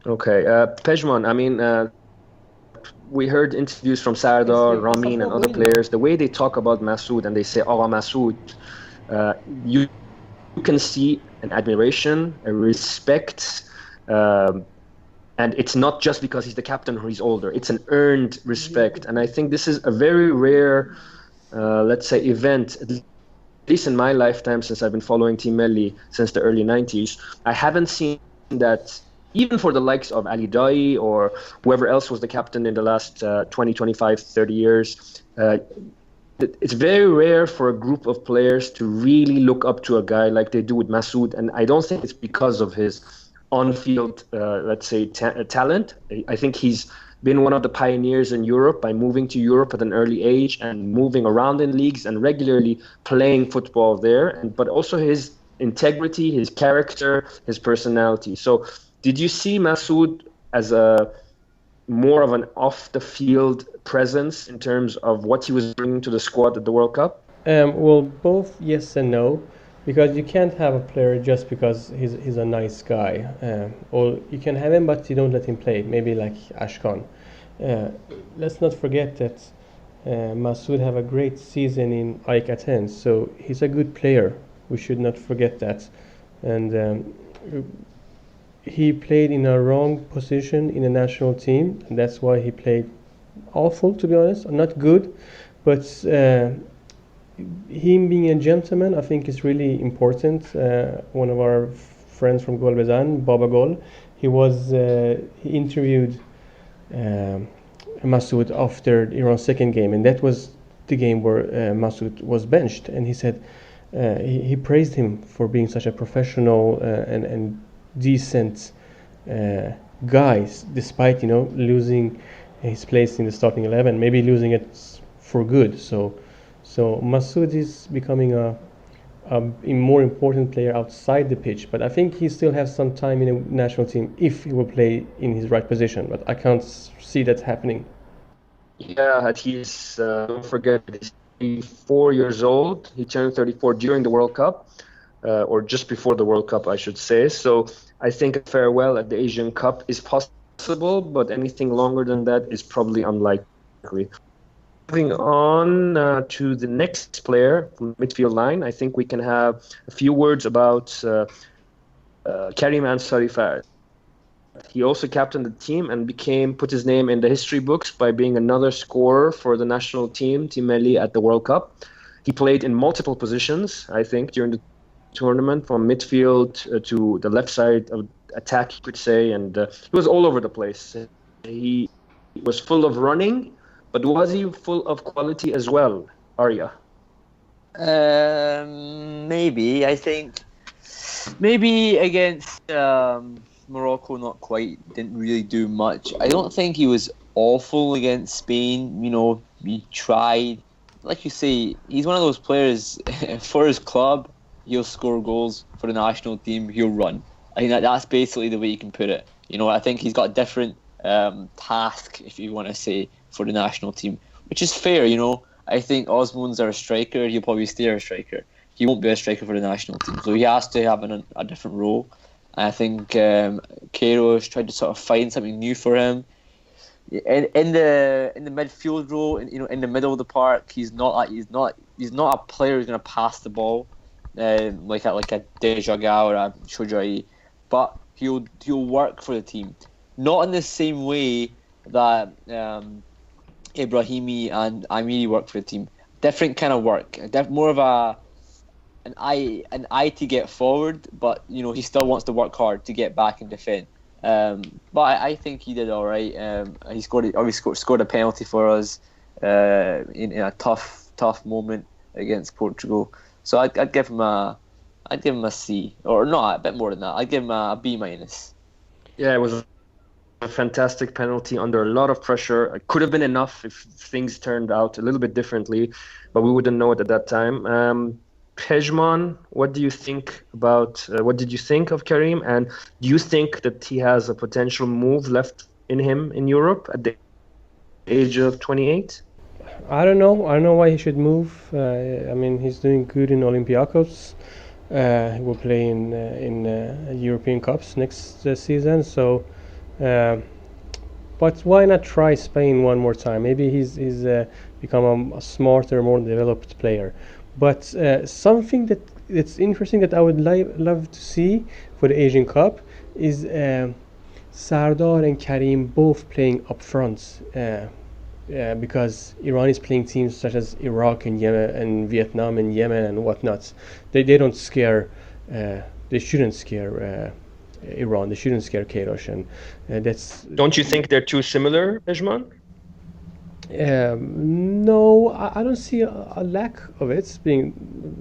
Okay, Pejman, I mean, we heard interviews from Sardar, Ramin, and other players. The way they talk about Masoud and they say, "Oh, Masoud," you can see an admiration, a respect, and it's not just because he's the captain or he's older. It's an earned respect, and I think this is a very rare, let's say, event. At least in my lifetime, since I've been following Team Melli since the early 90s, I haven't seen that. Even for the likes of Ali Daei or whoever else was the captain in the last 20, 25, 30 years, it's very rare for a group of players to really look up to a guy like they do with Masoud. And I don't think it's because of his on-field, let's say, talent. I think he's been one of the pioneers in Europe by moving to Europe at an early age and moving around in leagues and regularly playing football there. But also his integrity, his character, his personality. So did you see Masoud as a more of an off-the-field presence in terms of what he was bringing to the squad at the World Cup?
Well, both yes and no, because you can't have a player just because he's a nice guy. Or you can have him, but you don't let him play. Maybe like Ashkan. Let's not forget that Masoud have a great season in AEK Athens, so he's a good player. We should not forget that. And he played in a wrong position in the national team, and that's why he played awful, to be honest. Not good, but him being a gentleman, I think, is really important. One of our friends from Golbezan, Baba Gol, he interviewed Masoud after Iran's second game, and that was the game where Masoud was benched, and he said, he praised him for being such a professional and decent guy, despite losing his place in the starting 11, maybe losing it for good. So Masoud is becoming a more important player outside the pitch, but I think he still has some time in the national team if he will play in his right position. But I can't see that happening.
Yeah, he's don't forget he's 34 years old. He turned 34 during the World Cup, or just before the World Cup, I should say. So I think a farewell at the Asian Cup is possible, but anything longer than that is probably unlikely. Moving on to the next player from the midfield line, I think we can have a few words about Karim Ansari Faz. He also captained the team and put his name in the history books by being another scorer for the national team, Team Melli, at the World Cup. He played in multiple positions, I think, during the tournament, from midfield to the left side of attack, you could say, and he was all over the place. He was full of running, but was he full of quality as well, Arya?
Maybe. I think maybe against Morocco, not quite. Didn't really do much. I don't think he was awful against Spain. He tried. Like you say, he's one of those players for his club. He'll score goals. For the national team, he'll run. I think that's basically the way you can put it. I think he's got a different task, if you want to say, for the national team, which is fair. I think Osman's our striker. He'll probably stay our striker. He won't be a striker for the national team, so he has to have a different role. And I think Queiroz tried to sort of find something new for him. In the midfield role, in the middle of the park, he's not a player who's going to pass the ball like a Dejaga or a Shojai, but he'll work for the team, not in the same way that Ibrahimi and Amiri work for the team. Different kind of work, more of an eye to get forward, but he still wants to work hard to get back and defend. But I think he did all right. He scored a penalty for us in a tough moment against Portugal. So I'd give him a C, or not, a bit more than that. I'd give him a B minus.
Yeah, it was a fantastic penalty under a lot of pressure. It could have been enough if things turned out a little bit differently, but we wouldn't know it at that time. Pejman, what did you think of Karim, and do you think that he has a potential move left in him in Europe at the age of 28?
I don't know why he should move. He's doing good in Olympiacos. He will play in European Cups next season. So, but why not try Spain one more time? Maybe he's become a smarter, more developed player. But something that's interesting that I would love to see for the Asian Cup is Sardar and Karim both playing up front. Because Iran is playing teams such as Iraq and Yemen and Vietnam and Yemen and whatnot. They don't scare. They shouldn't scare Iran. They shouldn't scare Queiroz, and that's.
Don't you think they're too similar, Pejman?
No, I don't see a lack of it being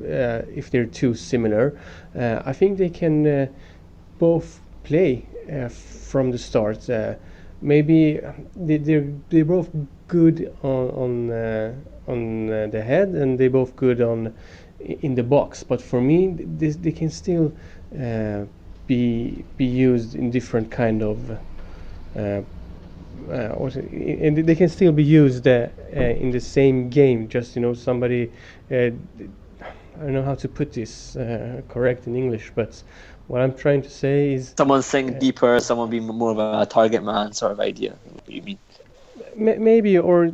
if they're too similar. I think they can both play from the start. Maybe they're both good on the head, and they're both good in the box. But for me, they can still be used in different kind of. And they can still be used in the same game. Just somebody. I don't know how to put this correct in English, but what I'm trying to say is
someone think deeper, someone being more of a target man sort of idea. What you mean?
Maybe, or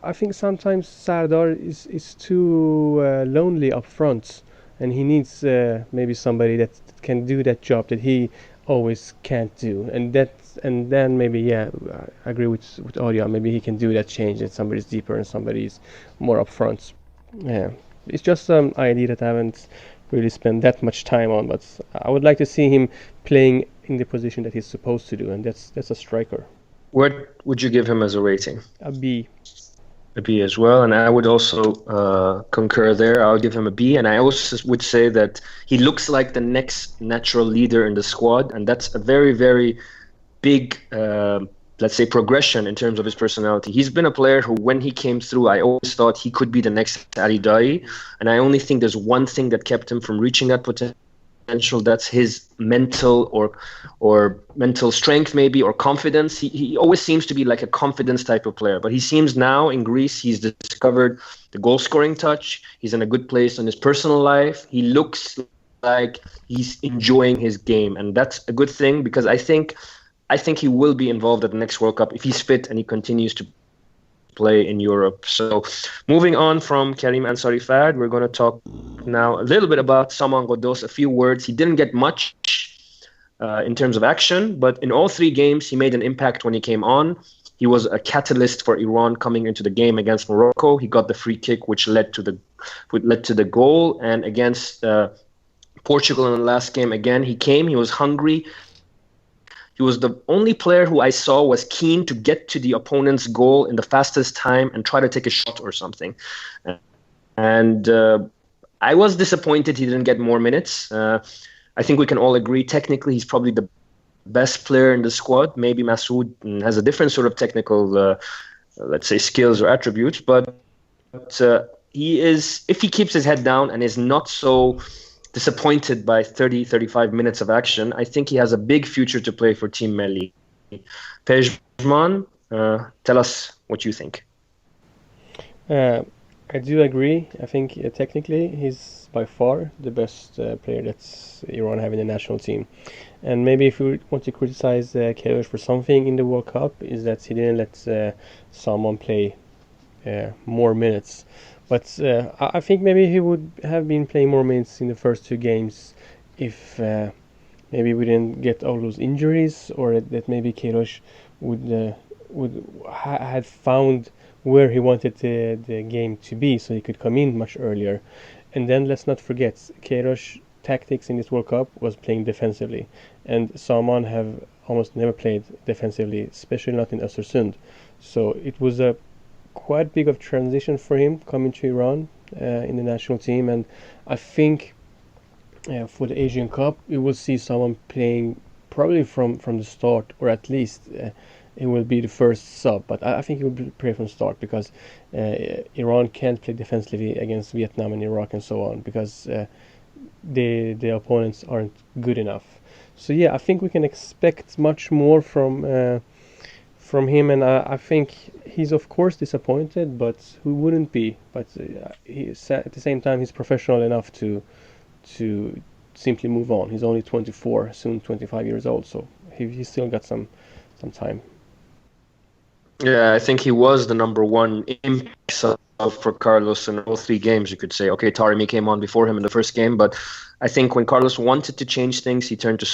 I think sometimes Sardar is too lonely up front, and he needs maybe somebody that can do that job that he always can't do, and then maybe I agree with Audio. Maybe he can do that change, that somebody's deeper and somebody's more up front. Yeah, it's just some idea that I haven't really spent that much time on, but I would like to see him playing in the position that he's supposed to do, and that's a striker.
What would you give him as a rating?
A B.
A B as well, and I would also concur there. I would give him a B, and I also would say that he looks like the next natural leader in the squad, and that's a very, very big, let's say, progression in terms of his personality. He's been a player who, when he came through, I always thought he could be the next Ali Daei, and I only think there's one thing that kept him from reaching that potential. That's his mental or mental strength, maybe, or confidence. He always seems to be like a confidence type of player, but he seems now in Greece he's discovered the goal scoring touch. He's in a good place in his personal life. He looks like he's enjoying his game, and that's a good thing, because I think he will be involved at the next World Cup if he's fit and he continues to play in Europe. So moving on from Karim Ansari Fad, we're going to talk now a little bit about Saman Ghoddos, a few words. He didn't get much in terms of action, but in all three games, he made an impact when he came on. He was a catalyst for Iran coming into the game against Morocco. He got the free kick, which led to the goal. And against Portugal in the last game, again, he was hungry. He was the only player who I saw was keen to get to the opponent's goal in the fastest time and try to take a shot or something. And I was disappointed he didn't get more minutes. I think we can all agree technically he's probably the best player in the squad. Maybe Masoud has a different sort of technical, let's say, skills or attributes. But he is, if he keeps his head down and is not so disappointed by 35 minutes of action, I think he has a big future to play for Team Melli. Pejman, tell us what you think.
I do agree. I think technically he's by far the best player that's Iran have in the national team. And maybe if we want to criticize Queiroz for something in the World Cup, is that he didn't let someone play more minutes. But I think maybe he would have been playing more minutes in the first two games if maybe we didn't get all those injuries, or that maybe Queiroz had found where he wanted the game to be, so he could come in much earlier. And then let's not forget, Queiroz tactics in this World Cup was playing defensively, and Salman have almost never played defensively, especially not in Östersund. So it was a quite big of transition for him coming to Iran in the national team, and I think for the Asian Cup we will see someone playing probably from the start, or at least it will be the first sub, but I think he will play from start, because Iran can't play defensively against Vietnam and Iraq and so on, because the opponents aren't good enough. So yeah, I think we can expect much more from him, and I think he's of course disappointed, but who wouldn't be? But at the same time, he's professional enough to simply move on. He's only 24, soon 25 years old, so he's still got some time.
Yeah, I think he was the number one impact sub for Carlos in all three games, you could say. Okay, Taremi came on before him in the first game, but I think when Carlos wanted to change things, he turned to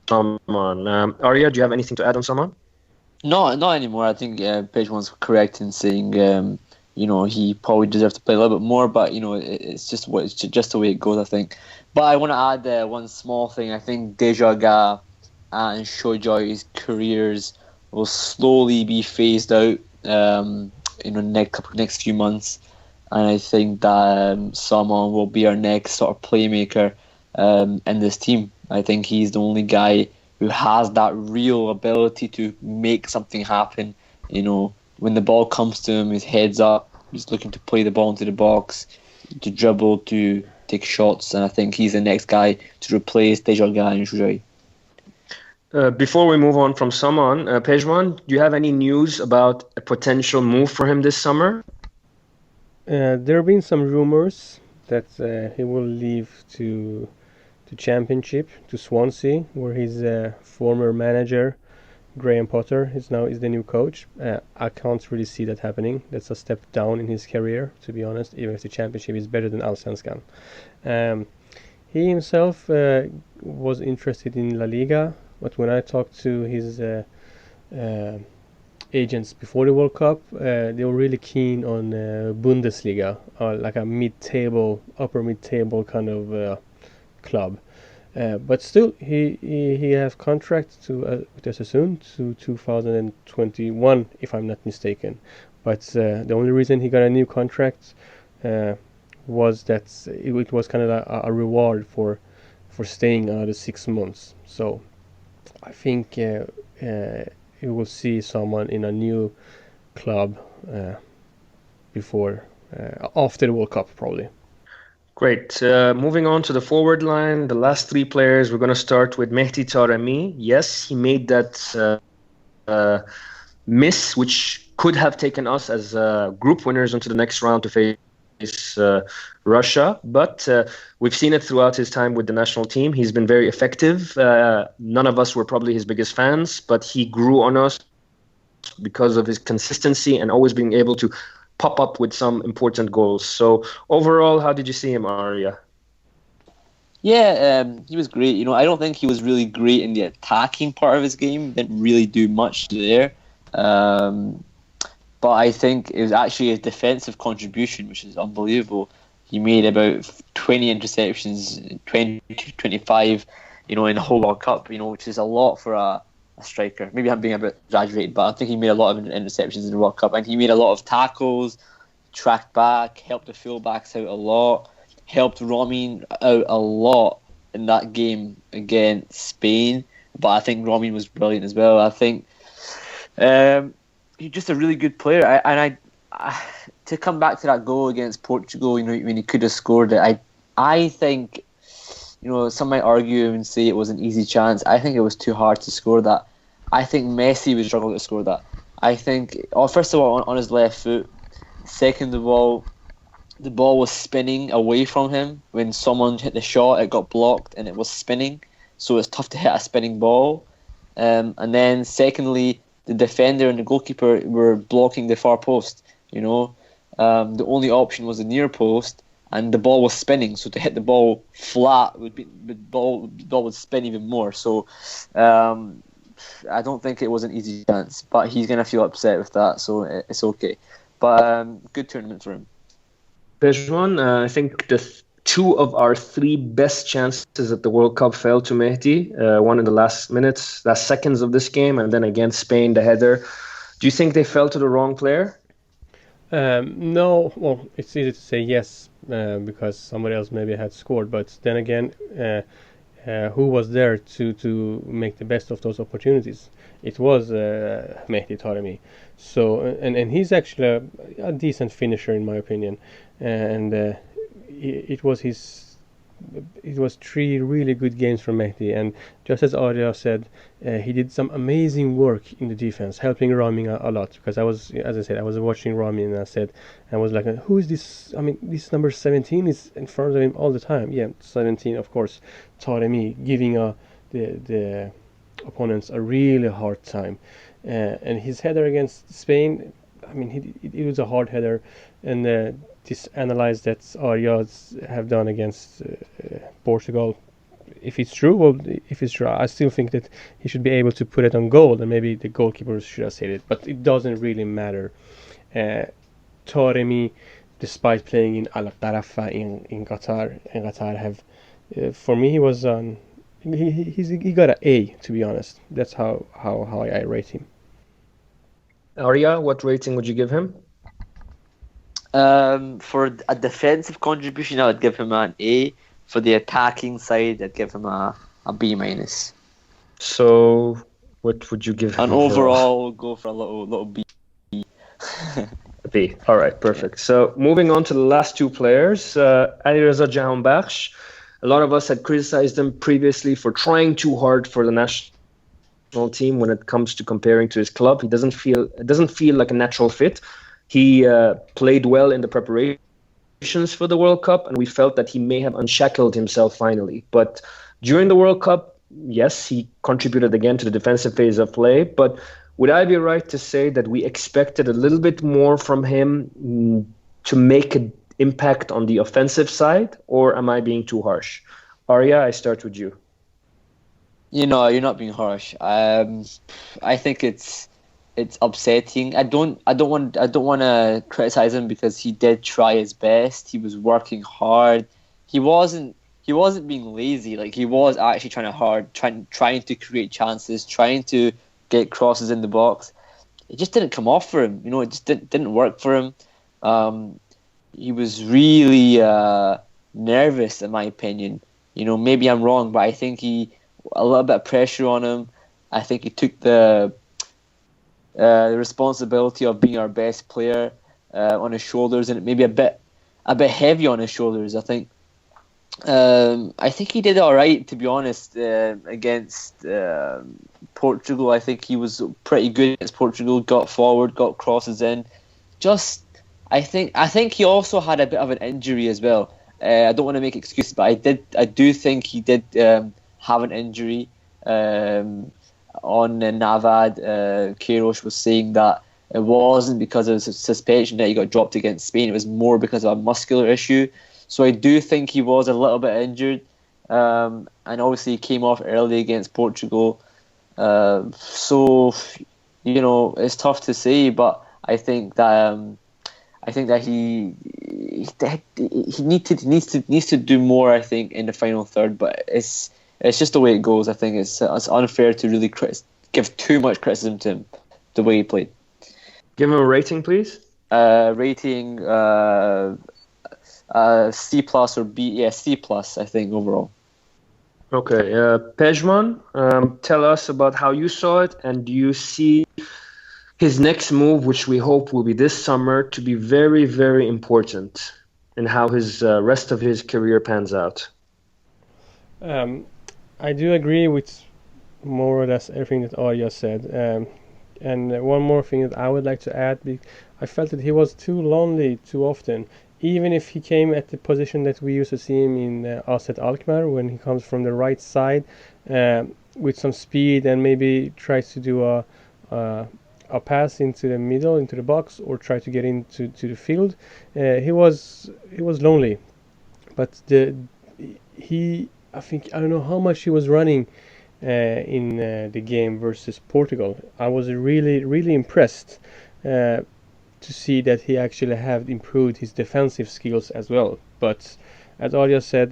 Saman. Arya, do you have anything to add on Saman?
No, not anymore. I think Page was correct in saying, he probably deserved to play a little bit more, but it's just the way it goes, I think. But I want to add one small thing. I think Dejaga and Shojoy's careers will slowly be phased out next few months, and I think that Saman will be our next sort of playmaker in this team. I think he's the only guy who has that real ability to make something happen. When the ball comes to him, his head's up, he's looking to play the ball into the box, to dribble, to take shots, and I think he's the next guy to replace Dejaga and Shojoy.
Before we move on from Saman, Pejman, do you have any news about a potential move for him this summer?
There have been some rumors that he will leave to Championship, to Swansea, where his former manager Graham Potter is the new coach. I can't really see that happening. That's a step down in his career, to be honest, even if the Championship is better than Allsvenskan. He himself was interested in La Liga, but when I talked to his agents before the World Cup, they were really keen on Bundesliga, like a upper mid-table kind of club. But still, he has contract with Östersund to 2021, if I'm not mistaken. But the only reason he got a new contract was that it was kind of a reward for staying another 6 months. So I think you will see someone in a new club before after the World Cup probably.
Great. Moving on to the forward line, the last three players, we're going to start with Mehdi Taremi. Yes, he made that miss, which could have taken us as group winners into the next round to face Russia. But we've seen it throughout his time with the national team. He's been very effective. None of us were probably his biggest fans, but he grew on us because of his consistency and always being able to pop up with some important goals. So overall, how did you see him, Arya?
Yeah, he was great. I don't think he was really great in the attacking part of his game. Didn't really do much there. But I think it was actually his defensive contribution, which is unbelievable. He made about 20 interceptions, 20 to 25, in the whole World Cup, which is a lot for a striker. Maybe I'm being a bit exaggerated, but I think he made a lot of interceptions in the World Cup, and he made a lot of tackles, tracked back, helped the fullbacks out a lot, helped Ramin out a lot in that game against Spain. But I think Ramin was brilliant as well. I think he's just a really good player. I to come back to that goal against Portugal, when he could have scored it, I think, some might argue and say it was an easy chance. I think it was too hard to score that. I think Messi would struggle to score that. I think, first of all, on his left foot. Second of all, the ball was spinning away from him. When someone hit the shot, it got blocked and it was spinning. So it's tough to hit a spinning ball. And then secondly, the defender and the goalkeeper were blocking the far post. The only option was the near post, and the ball was spinning. So to hit the ball flat, the ball would spin even more. So I don't think it was an easy chance, but he's going to feel upset with that, so it's okay. But good tournament for him.
Pejman, I think the two of our three best chances at the World Cup fell to Mehdi. One in the last seconds of this game, and then against Spain, the header. Do you think they fell to the wrong player?
No, well, it's easy to say yes because somebody else maybe had scored, but then again, who was there to make the best of those opportunities? It was Mehdi Taremi. So and he's actually a decent finisher in my opinion, and it was 3 really good games from Mehdi, and just as Arya said, he did some amazing work in the defense, helping Ramin a lot. Because I was watching Ramin and I was like, who is this? I mean, this number 17 is in front of him all the time. Yeah, 17, of course. Taremi giving the opponents a really hard time, and his header against Spain, I mean, it was a hard header, and this analyze that Arya have done against Portugal. If it's true, I still think that he should be able to put it on goal, and maybe the goalkeeper should have saved it. But it doesn't really matter. Taremi, despite playing in Al Tarafa in Qatar, have for me he was on. He got an A, to be honest. That's how I rate him.
Arya, what rating would you give him?
For a defensive contribution, I would give him an A. For the attacking side, I'd give him a B minus.
So, what would you give him?
And overall, we'll go for a little B.
B. All right, perfect. So, moving on to the last two players, Alireza Jahanbakhsh. A lot of us had criticized him previously for trying too hard for the national team when it comes to comparing to his club. It doesn't feel like a natural fit. He played well in the preparations for the World Cup, and we felt that he may have unshackled himself finally. But during the World Cup, yes, he contributed again to the defensive phase of play. But would I be right to say that we expected a little bit more from him to make an impact on the offensive side, or am I being too harsh? Arya, I start with you.
You're not being harsh. I think it's upsetting. I don't want to criticize him because he did try his best. He was working hard. He wasn't being lazy. Like, he was actually trying to create chances, trying to get crosses in the box. it just didn't come off for him. It just didn't work for him. He was really nervous, in my opinion. Maybe I'm wrong, but I think a little bit of pressure on him. I think he took the responsibility of being our best player on his shoulders, and maybe a bit heavy on his shoulders. I think he did all right, to be honest, against Portugal. I think he was pretty good against Portugal. Got forward, got crosses in. I think he also had a bit of an injury as well. I don't want to make excuses, but I do think he did have an injury on Navad. Queiroz was saying that it wasn't because of suspension that he got dropped against Spain. It was more because of a muscular issue. So I do think he was a little bit injured. And obviously he came off early against Portugal. So, it's tough to say, but I think that he needs to do more, I think, in the final third. But it's just the way it goes. I think it's unfair to really give too much criticism to him, the way he played.
Give him a rating, please.
Rating C plus or B. Yeah, C plus, I think, overall.
Okay, Pejman, tell us about how you saw it, and do you see his next move, which we hope will be this summer, to be very, very important in how his rest of his career pans out?
I do agree with more or less everything that Arya said. And one more thing that I would like to add, I felt that he was too lonely too often. Even if he came at the position that we used to see him in AZ Alkmaar, when he comes from the right side with some speed and maybe tries to do a pass into the middle, into the box, or try to get into the field, he was lonely. But I don't know how much he was running in the game versus Portugal. I was really, really impressed to see that he actually have improved his defensive skills as well. But as Arya said,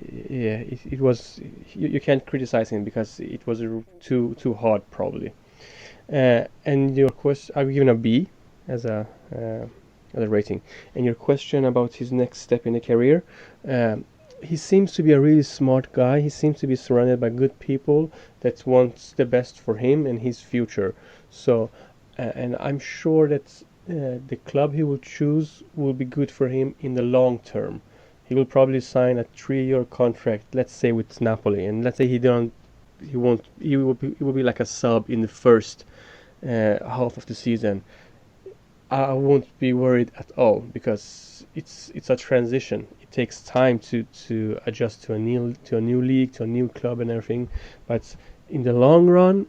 it was you can't criticize him because it was too hard probably. And your question, I've given a B as a rating. And your question about his next step in the career, he seems to be a really smart guy. He seems to be surrounded by good people that wants the best for him and his future. So, and I'm sure that the club he will choose will be good for him in the long term. He will probably sign a 3-year contract, let's say with Napoli, and let's say he will be like a sub in the first half of the season. I won't be worried at all because it's a transition. It takes time to adjust to a new league, to a new club and everything. But in the long run,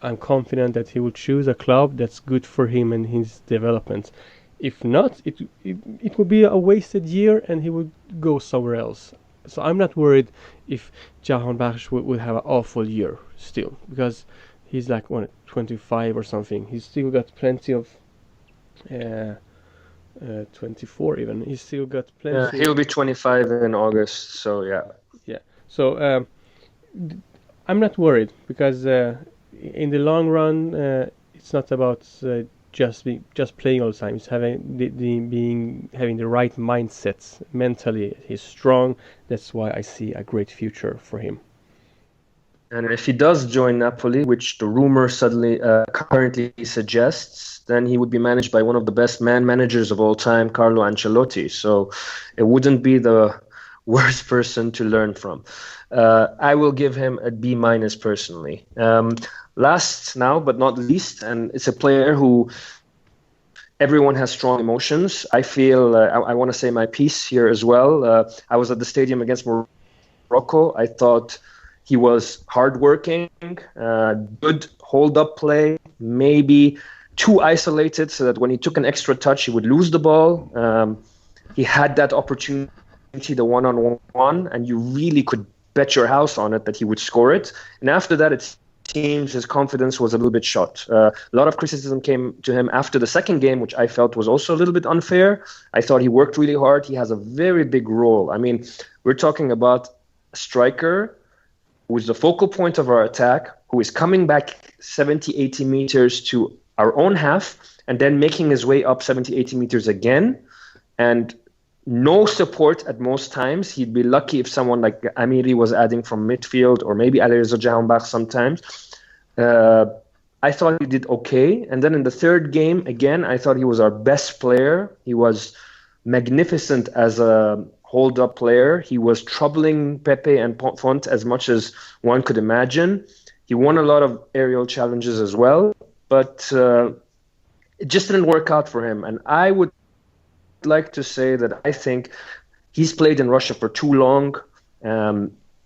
I'm confident that he will choose a club that's good for him and his development. If not, it will be a wasted year and he would go somewhere else. So I'm not worried if Jahan Baksh would have an awful year still, because he's like 25 or something. He's still got plenty of 24 even. He's still got plenty.
He'll be 25 in August, so yeah.
Yeah. So I'm not worried because in the long run, it's not about just playing all the time. It's having the right mindset mentally. He's strong. That's why I see a great future for him.
And if he does join Napoli, which the rumor currently suggests, then he would be managed by one of the best managers of all time, Carlo Ancelotti. So it wouldn't be the worst person to learn from. I will give him a B- personally. Last now, but not least, and it's a player who everyone has strong emotions. I feel I want to say my piece here as well. I was at the stadium against Morocco. I thought he was hardworking, good hold-up play, maybe too isolated so that when he took an extra touch, he would lose the ball. He had that opportunity, the one-on-one, and you really could bet your house on it that he would score it. And after that, it seems his confidence was a little bit shot. A lot of criticism came to him after the second game, which I felt was also a little bit unfair. I thought he worked really hard. He has a very big role. I mean, we're talking about a striker who is the focal point of our attack, who is coming back 70, 80 meters to our own half, and then making his way up 70, 80 meters again. And no support at most times. He'd be lucky if someone like Amiri was adding from midfield, or maybe Alireza Jahanbach sometimes. I thought he did okay. And then in the third game, again, I thought he was our best player. He was magnificent as a hold-up player. He was troubling Pepe and Font as much as one could imagine. He won a lot of aerial challenges as well, but it just didn't work out for him. And I would like to say that I think he's played in Russia for too long.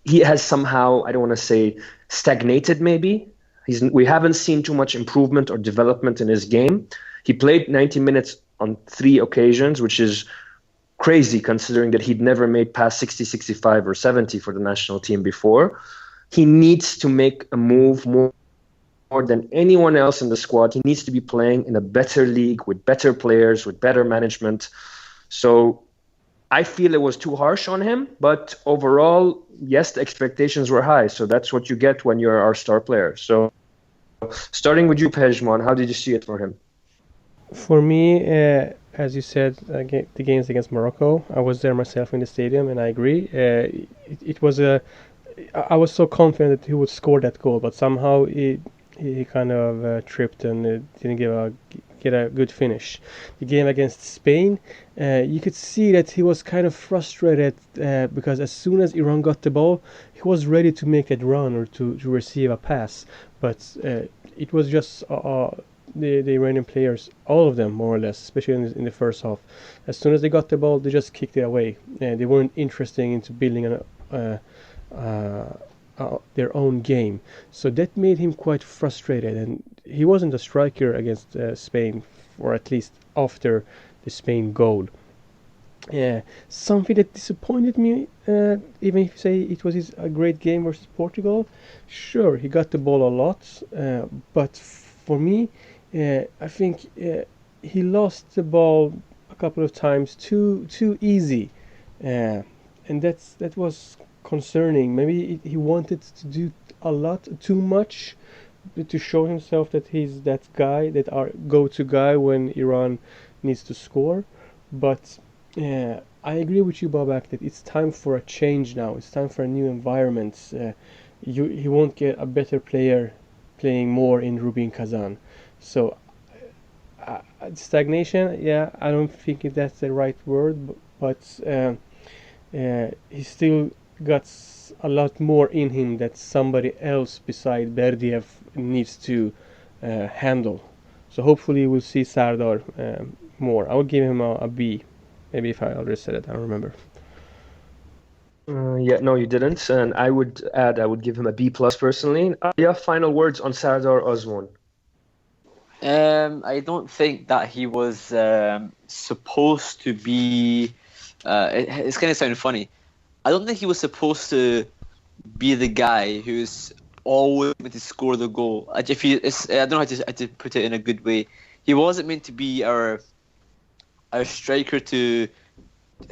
He has somehow, I don't want to say stagnated maybe. We haven't seen too much improvement or development in his game. He played 90 minutes on 3 occasions, which is crazy considering that he'd never made past 60, 65 or 70 for the national team before. He needs to make a move more than anyone else in the squad. He needs to be playing in a better league with better players, with better management. So I feel it was too harsh on him, but overall, yes, the expectations were high. So that's what you get when you're our star player. So starting with you, Pejman, how did you see it for him?
For me, as you said, the games against Morocco, I was there myself in the stadium, and I agree. It was I was so confident that he would score that goal, but somehow he kind of tripped and didn't get a good finish. The game against Spain, you could see that he was kind of frustrated because as soon as Iran got the ball, he was ready to make that run or to receive a pass. But it was just the Iranian players, all of them more or less, especially in the first half. As soon as they got the ball, they just kicked it away. They weren't interested into building their own game. So that made him quite frustrated, and he wasn't a striker against Spain, or at least after the Spain goal. Something that disappointed me, even if you say it was a great game versus Portugal, sure, he got the ball a lot, but for me, I think he lost the ball a couple of times too easy, and that was concerning. Maybe he wanted to do a lot too much to show himself that he's that guy, that our go-to guy when Iran needs to score. But I agree with you, Babak, that it's time for a change now. It's time for a new environment. He won't get a better player playing more in Rubin Kazan. So stagnation, yeah, I don't think that's the right word, but he still got a lot more in him that somebody else beside Berdiev needs to handle. So hopefully we'll see Sardar more. I would give him a B. Maybe if I already said it, I don't remember.
Yeah, no, you didn't. And I would give him a B plus personally. Yeah, final words on Sardar Osman.
I don't think that he was supposed to be. It's going to sound funny. I don't think he was supposed to be the guy who's always meant to score the goal. I don't know how to put it in a good way. He wasn't meant to be our striker. To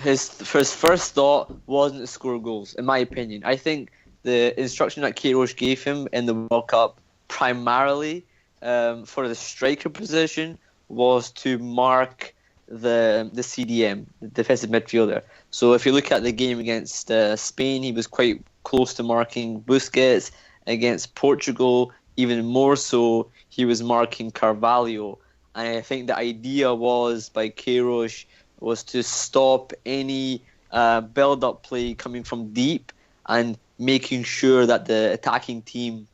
his first thought wasn't to score goals, in my opinion. I think the instruction that Queiroz gave him in the World Cup primarily for the striker position was to mark the CDM, the defensive midfielder. So if you look at the game against Spain, he was quite close to marking Busquets. Against Portugal, even more so, he was marking Carvalho. And I think the idea was by Queiroz was to stop any build-up play coming from deep and making sure that the attacking team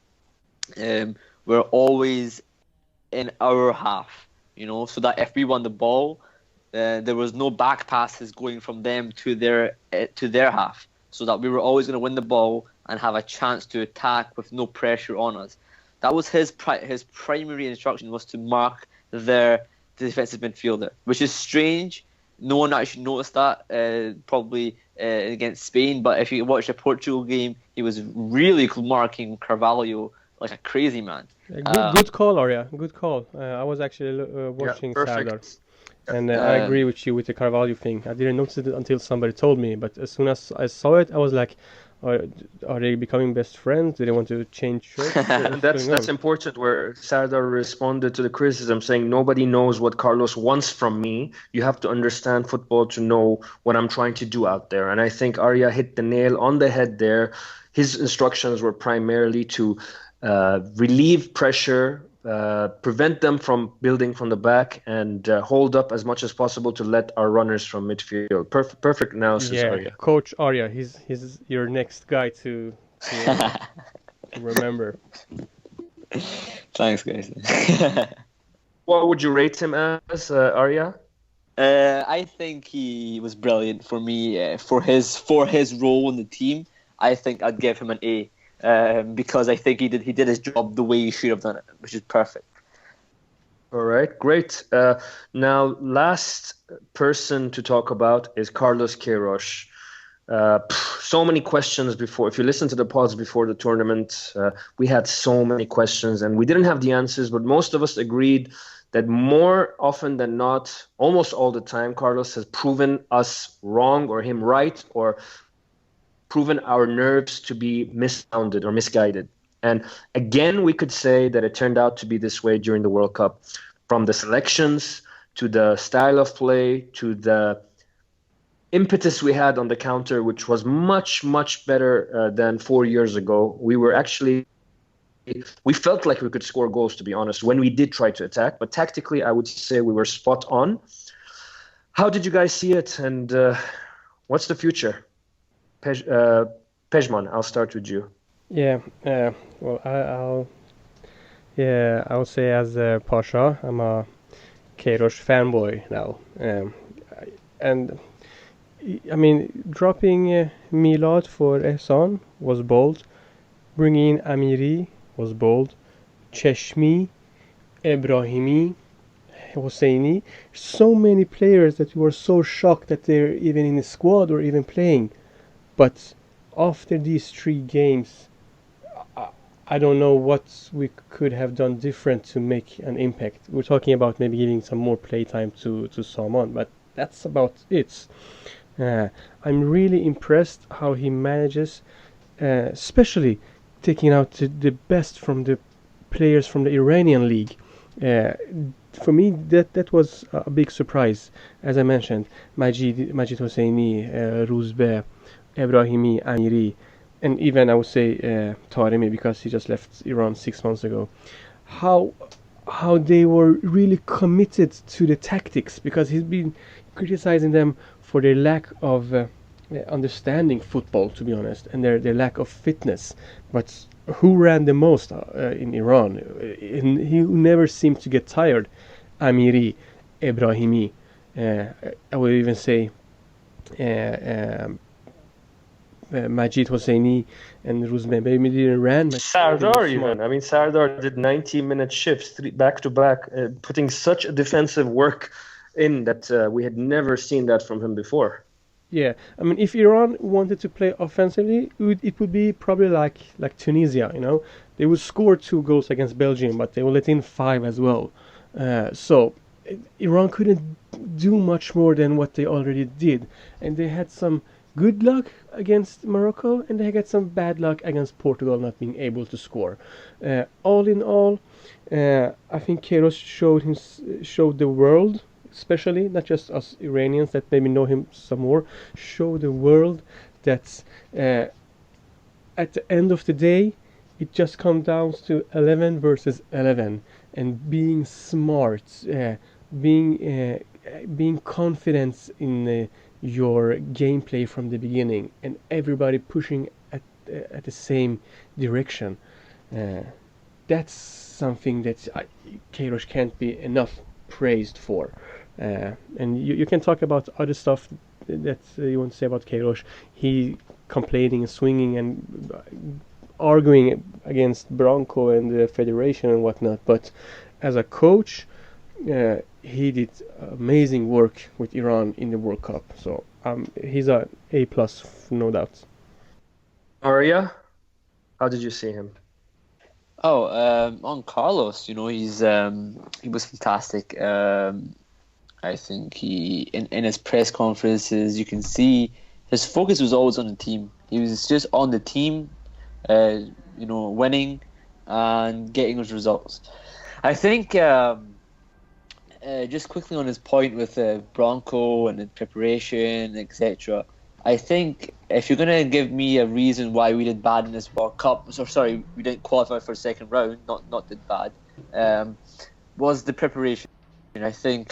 were always in our half, so that if we won the ball, there was no back passes going from them to their half, so that we were always going to win the ball and have a chance to attack with no pressure on us. That was his primary instruction, was to mark their defensive midfielder, which is strange. No one actually noticed that probably against Spain, but if you watch the Portugal game, he was really marking Carvalho like a crazy man.
Good call, Arya. Good call. I was actually watching Sardar. And I agree with you with the Carvalho thing. I didn't notice it until somebody told me, but as soon as I saw it, I was like, Or are they becoming best friends? Do they want to change shirts?
And
What's going
that's
on?
important. Where Sardar responded to the criticism, saying nobody knows what Carlos wants from me. You have to understand football to know what I'm trying to do out there. And I think Arya hit the nail on the head there. His instructions were primarily to relieve pressure, prevent them from building from the back, and hold up as much as possible to let our runners from midfield. Perfect analysis,
Yeah,
Arya.
Coach Arya, he's your next guy to remember.
Thanks, guys.
What would you rate him as, Arya?
I think he was brilliant for me for his role in the team. I think I'd give him an A because I think he did his job the way he should have done it, which is perfect.
All right, great. Now, last person to talk about is Carlos Queiroz. So many questions before. If you listen to the pods before the tournament, we had so many questions and we didn't have the answers, but most of us agreed that more often than not, almost all the time, Carlos has proven us wrong or him right or proven our nerves to be misfounded or misguided. And again, we could say that it turned out to be this way during the World Cup, from the selections to the style of play to the impetus we had on the counter, which was much, much better than 4 years ago. We felt like we could score goals, to be honest, when we did try to attack. But tactically, I would say we were spot on. How did you guys see it? And what's the future? Pejman, I'll start with you.
Yeah, well, I'll say as a Pasha, I'm a Queiroz fanboy now, and I mean, dropping Milad for Ehsan was bold. Bringing in Amiri was bold. Cheshmi, Ebrahimi, Hosseini. So many players that we were so shocked that they're even in the squad or even playing. But after these 3 games, I don't know what we could have done different to make an impact. We're talking about maybe giving some more playtime to Salman, but that's about it. I'm really impressed how he manages, especially taking out the best from the players from the Iranian league. For me, that was a big surprise. As I mentioned, Majid Hosseini, Ruzbe, Ebrahimi, Amiri, and even I would say Taremi because he just left Iran 6 months ago. How they were really committed to the tactics because he's been criticizing them for their lack of understanding football, to be honest, and their lack of fitness. But who ran the most in Iran? He never seemed to get tired. Amiri, Ebrahimi, I would even say Majid Hosseini and Ruzbe. Maybe didn't ran, but
Sardar even. I mean, Sardar did 90-minute shifts, back to back, putting such a defensive work in that we had never seen that from him before.
Yeah, I mean, if Iran wanted to play offensively, it would be probably like Tunisia. They would score 2 goals against Belgium, but they will let in 5 as well. So Iran couldn't do much more than what they already did, and they had some good luck against Morocco, and they got some bad luck against Portugal not being able to score. All in all, I think Queiroz showed the world, especially not just us Iranians that maybe know him some more, show the world that at the end of the day, it just comes down to 11 versus 11, and being smart, being confident in your gameplay from the beginning, and everybody pushing at the same direction. That's something that Queiroz can't be enough praised for. And you can talk about other stuff that you want to say about Queiroz. He complaining and swinging and arguing against Bronco and the federation and whatnot, but as a coach, he did amazing work with Iran in the World Cup. So he's a A+, no doubt.
Arya, how did you see him?
Oh, on Carlos, he was fantastic. I think in his press conferences, you can see his focus was always on the team. He was just on the team, winning and getting his results. I think just quickly on his point with Bronco and the preparation, etc. I think if you're gonna give me a reason why we did bad in this World Cup, we didn't qualify for the second round, not did bad, was the preparation. I think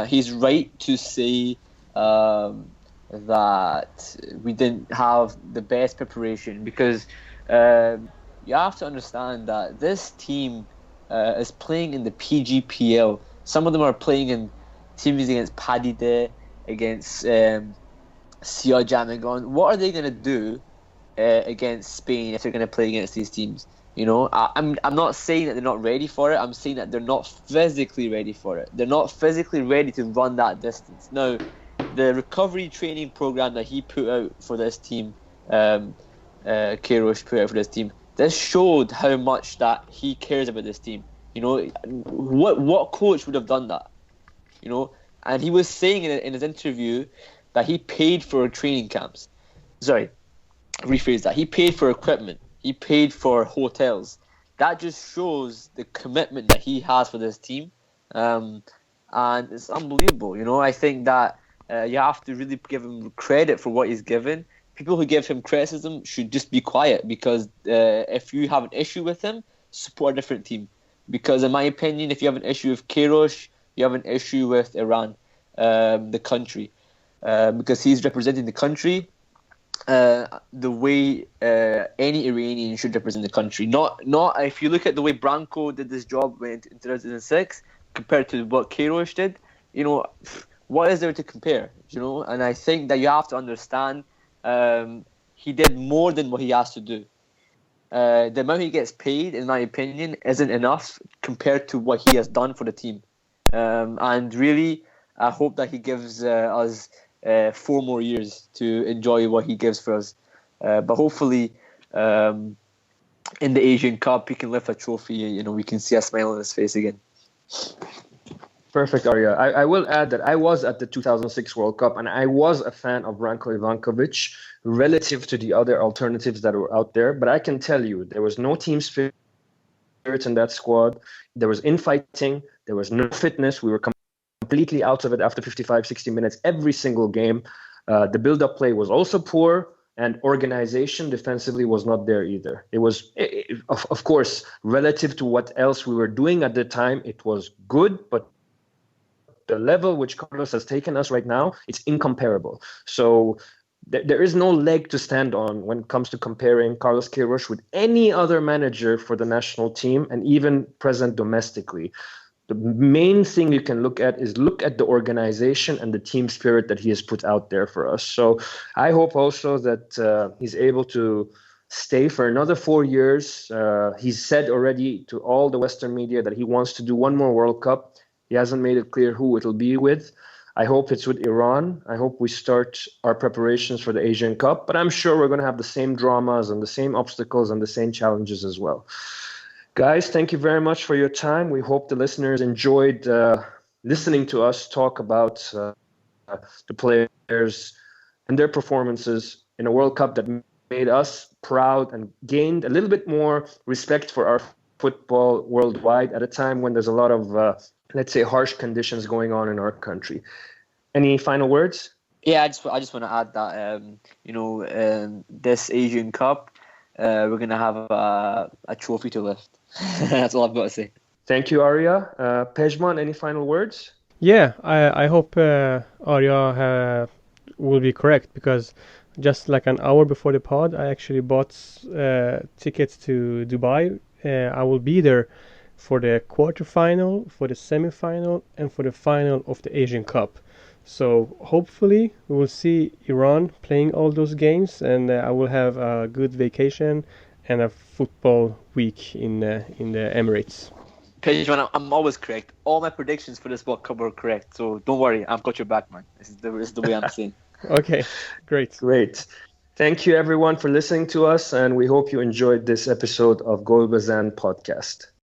he's right to say that we didn't have the best preparation because you have to understand that this team is playing in the PGPL. Some of them are playing in teams against Paddy, against Sia Jamagon. What are they going to do against Spain if they're going to play against these teams? I'm not saying that they're not ready for it. I'm saying that they're not physically ready for it. They're not physically ready to run that distance. Now, the recovery training program that he put out for this team, Queiroz put out for this team, this showed how much that he cares about this team. What coach would have done that? And he was saying in his interview that he paid for training camps. Sorry, rephrase that. He paid for equipment. He paid for hotels. That just shows the commitment that he has for this team, and it's unbelievable. I think that you have to really give him credit for what he's given. People who give him criticism should just be quiet because if you have an issue with him, support a different team. Because in my opinion, if you have an issue with Queiroz, you have an issue with Iran, the country, because he's representing the country the way any Iranian should represent the country. Not if you look at the way Branco did this job in 2006 compared to what Queiroz did. What is there to compare? And I think that you have to understand he did more than what he has to do. The amount he gets paid, in my opinion, isn't enough compared to what he has done for the team. And really, I hope that he gives us 4 more years to enjoy what he gives for us. But hopefully, in the Asian Cup, he can lift a trophy. We can see a smile on his face again.
Perfect, Arya. I will add that I was at the 2006 World Cup, and I was a fan of Branko Ivankovic relative to the other alternatives that were out there. But I can tell you, there was no team spirit in that squad. There was infighting. There was no fitness. We were completely out of it after 55, 60 minutes every single game. The build-up play was also poor, and organization defensively was not there either. It was, of course, relative to what else we were doing at the time, it was good, but the level which Carlos has taken us right now, it's incomparable. So there is no leg to stand on when it comes to comparing Carlos Queiroz with any other manager for the national team and even present domestically. The main thing you can look at the organization and the team spirit that he has put out there for us. So I hope also that he's able to stay for another 4 years. He's said already to all the Western media that he wants to do one more World Cup. He hasn't made it clear who it'll be with. I hope it's with Iran. I hope we start our preparations for the Asian Cup. But I'm sure we're going to have the same dramas and the same obstacles and the same challenges as well. Guys, thank you very much for your time. We hope the listeners enjoyed listening to us talk about the players and their performances in a World Cup that made us proud and gained a little bit more respect for our football worldwide at a time when there's a lot of, let's say, harsh conditions going on in our country. Any final words?
Yeah, I just want to add that, this Asian Cup, we're going to have a trophy to lift. That's all I've got to say.
Thank you, Arya. Pejman, any final words?
Yeah, I hope Arya will be correct, because just like an hour before the pod, I actually bought tickets to Dubai. I will be there for the quarterfinal, for the semi-final, and for the final of the Asian Cup. So hopefully we will see Iran playing all those games, and I will have a good vacation and a football week in the Emirates.
Pejman, I'm always correct. All my predictions for this World Cup were correct, so don't worry, I've got your back, man. This is the way I'm saying.
Okay, great.
Thank you, everyone, for listening to us, and we hope you enjoyed this episode of Golbazan Podcast.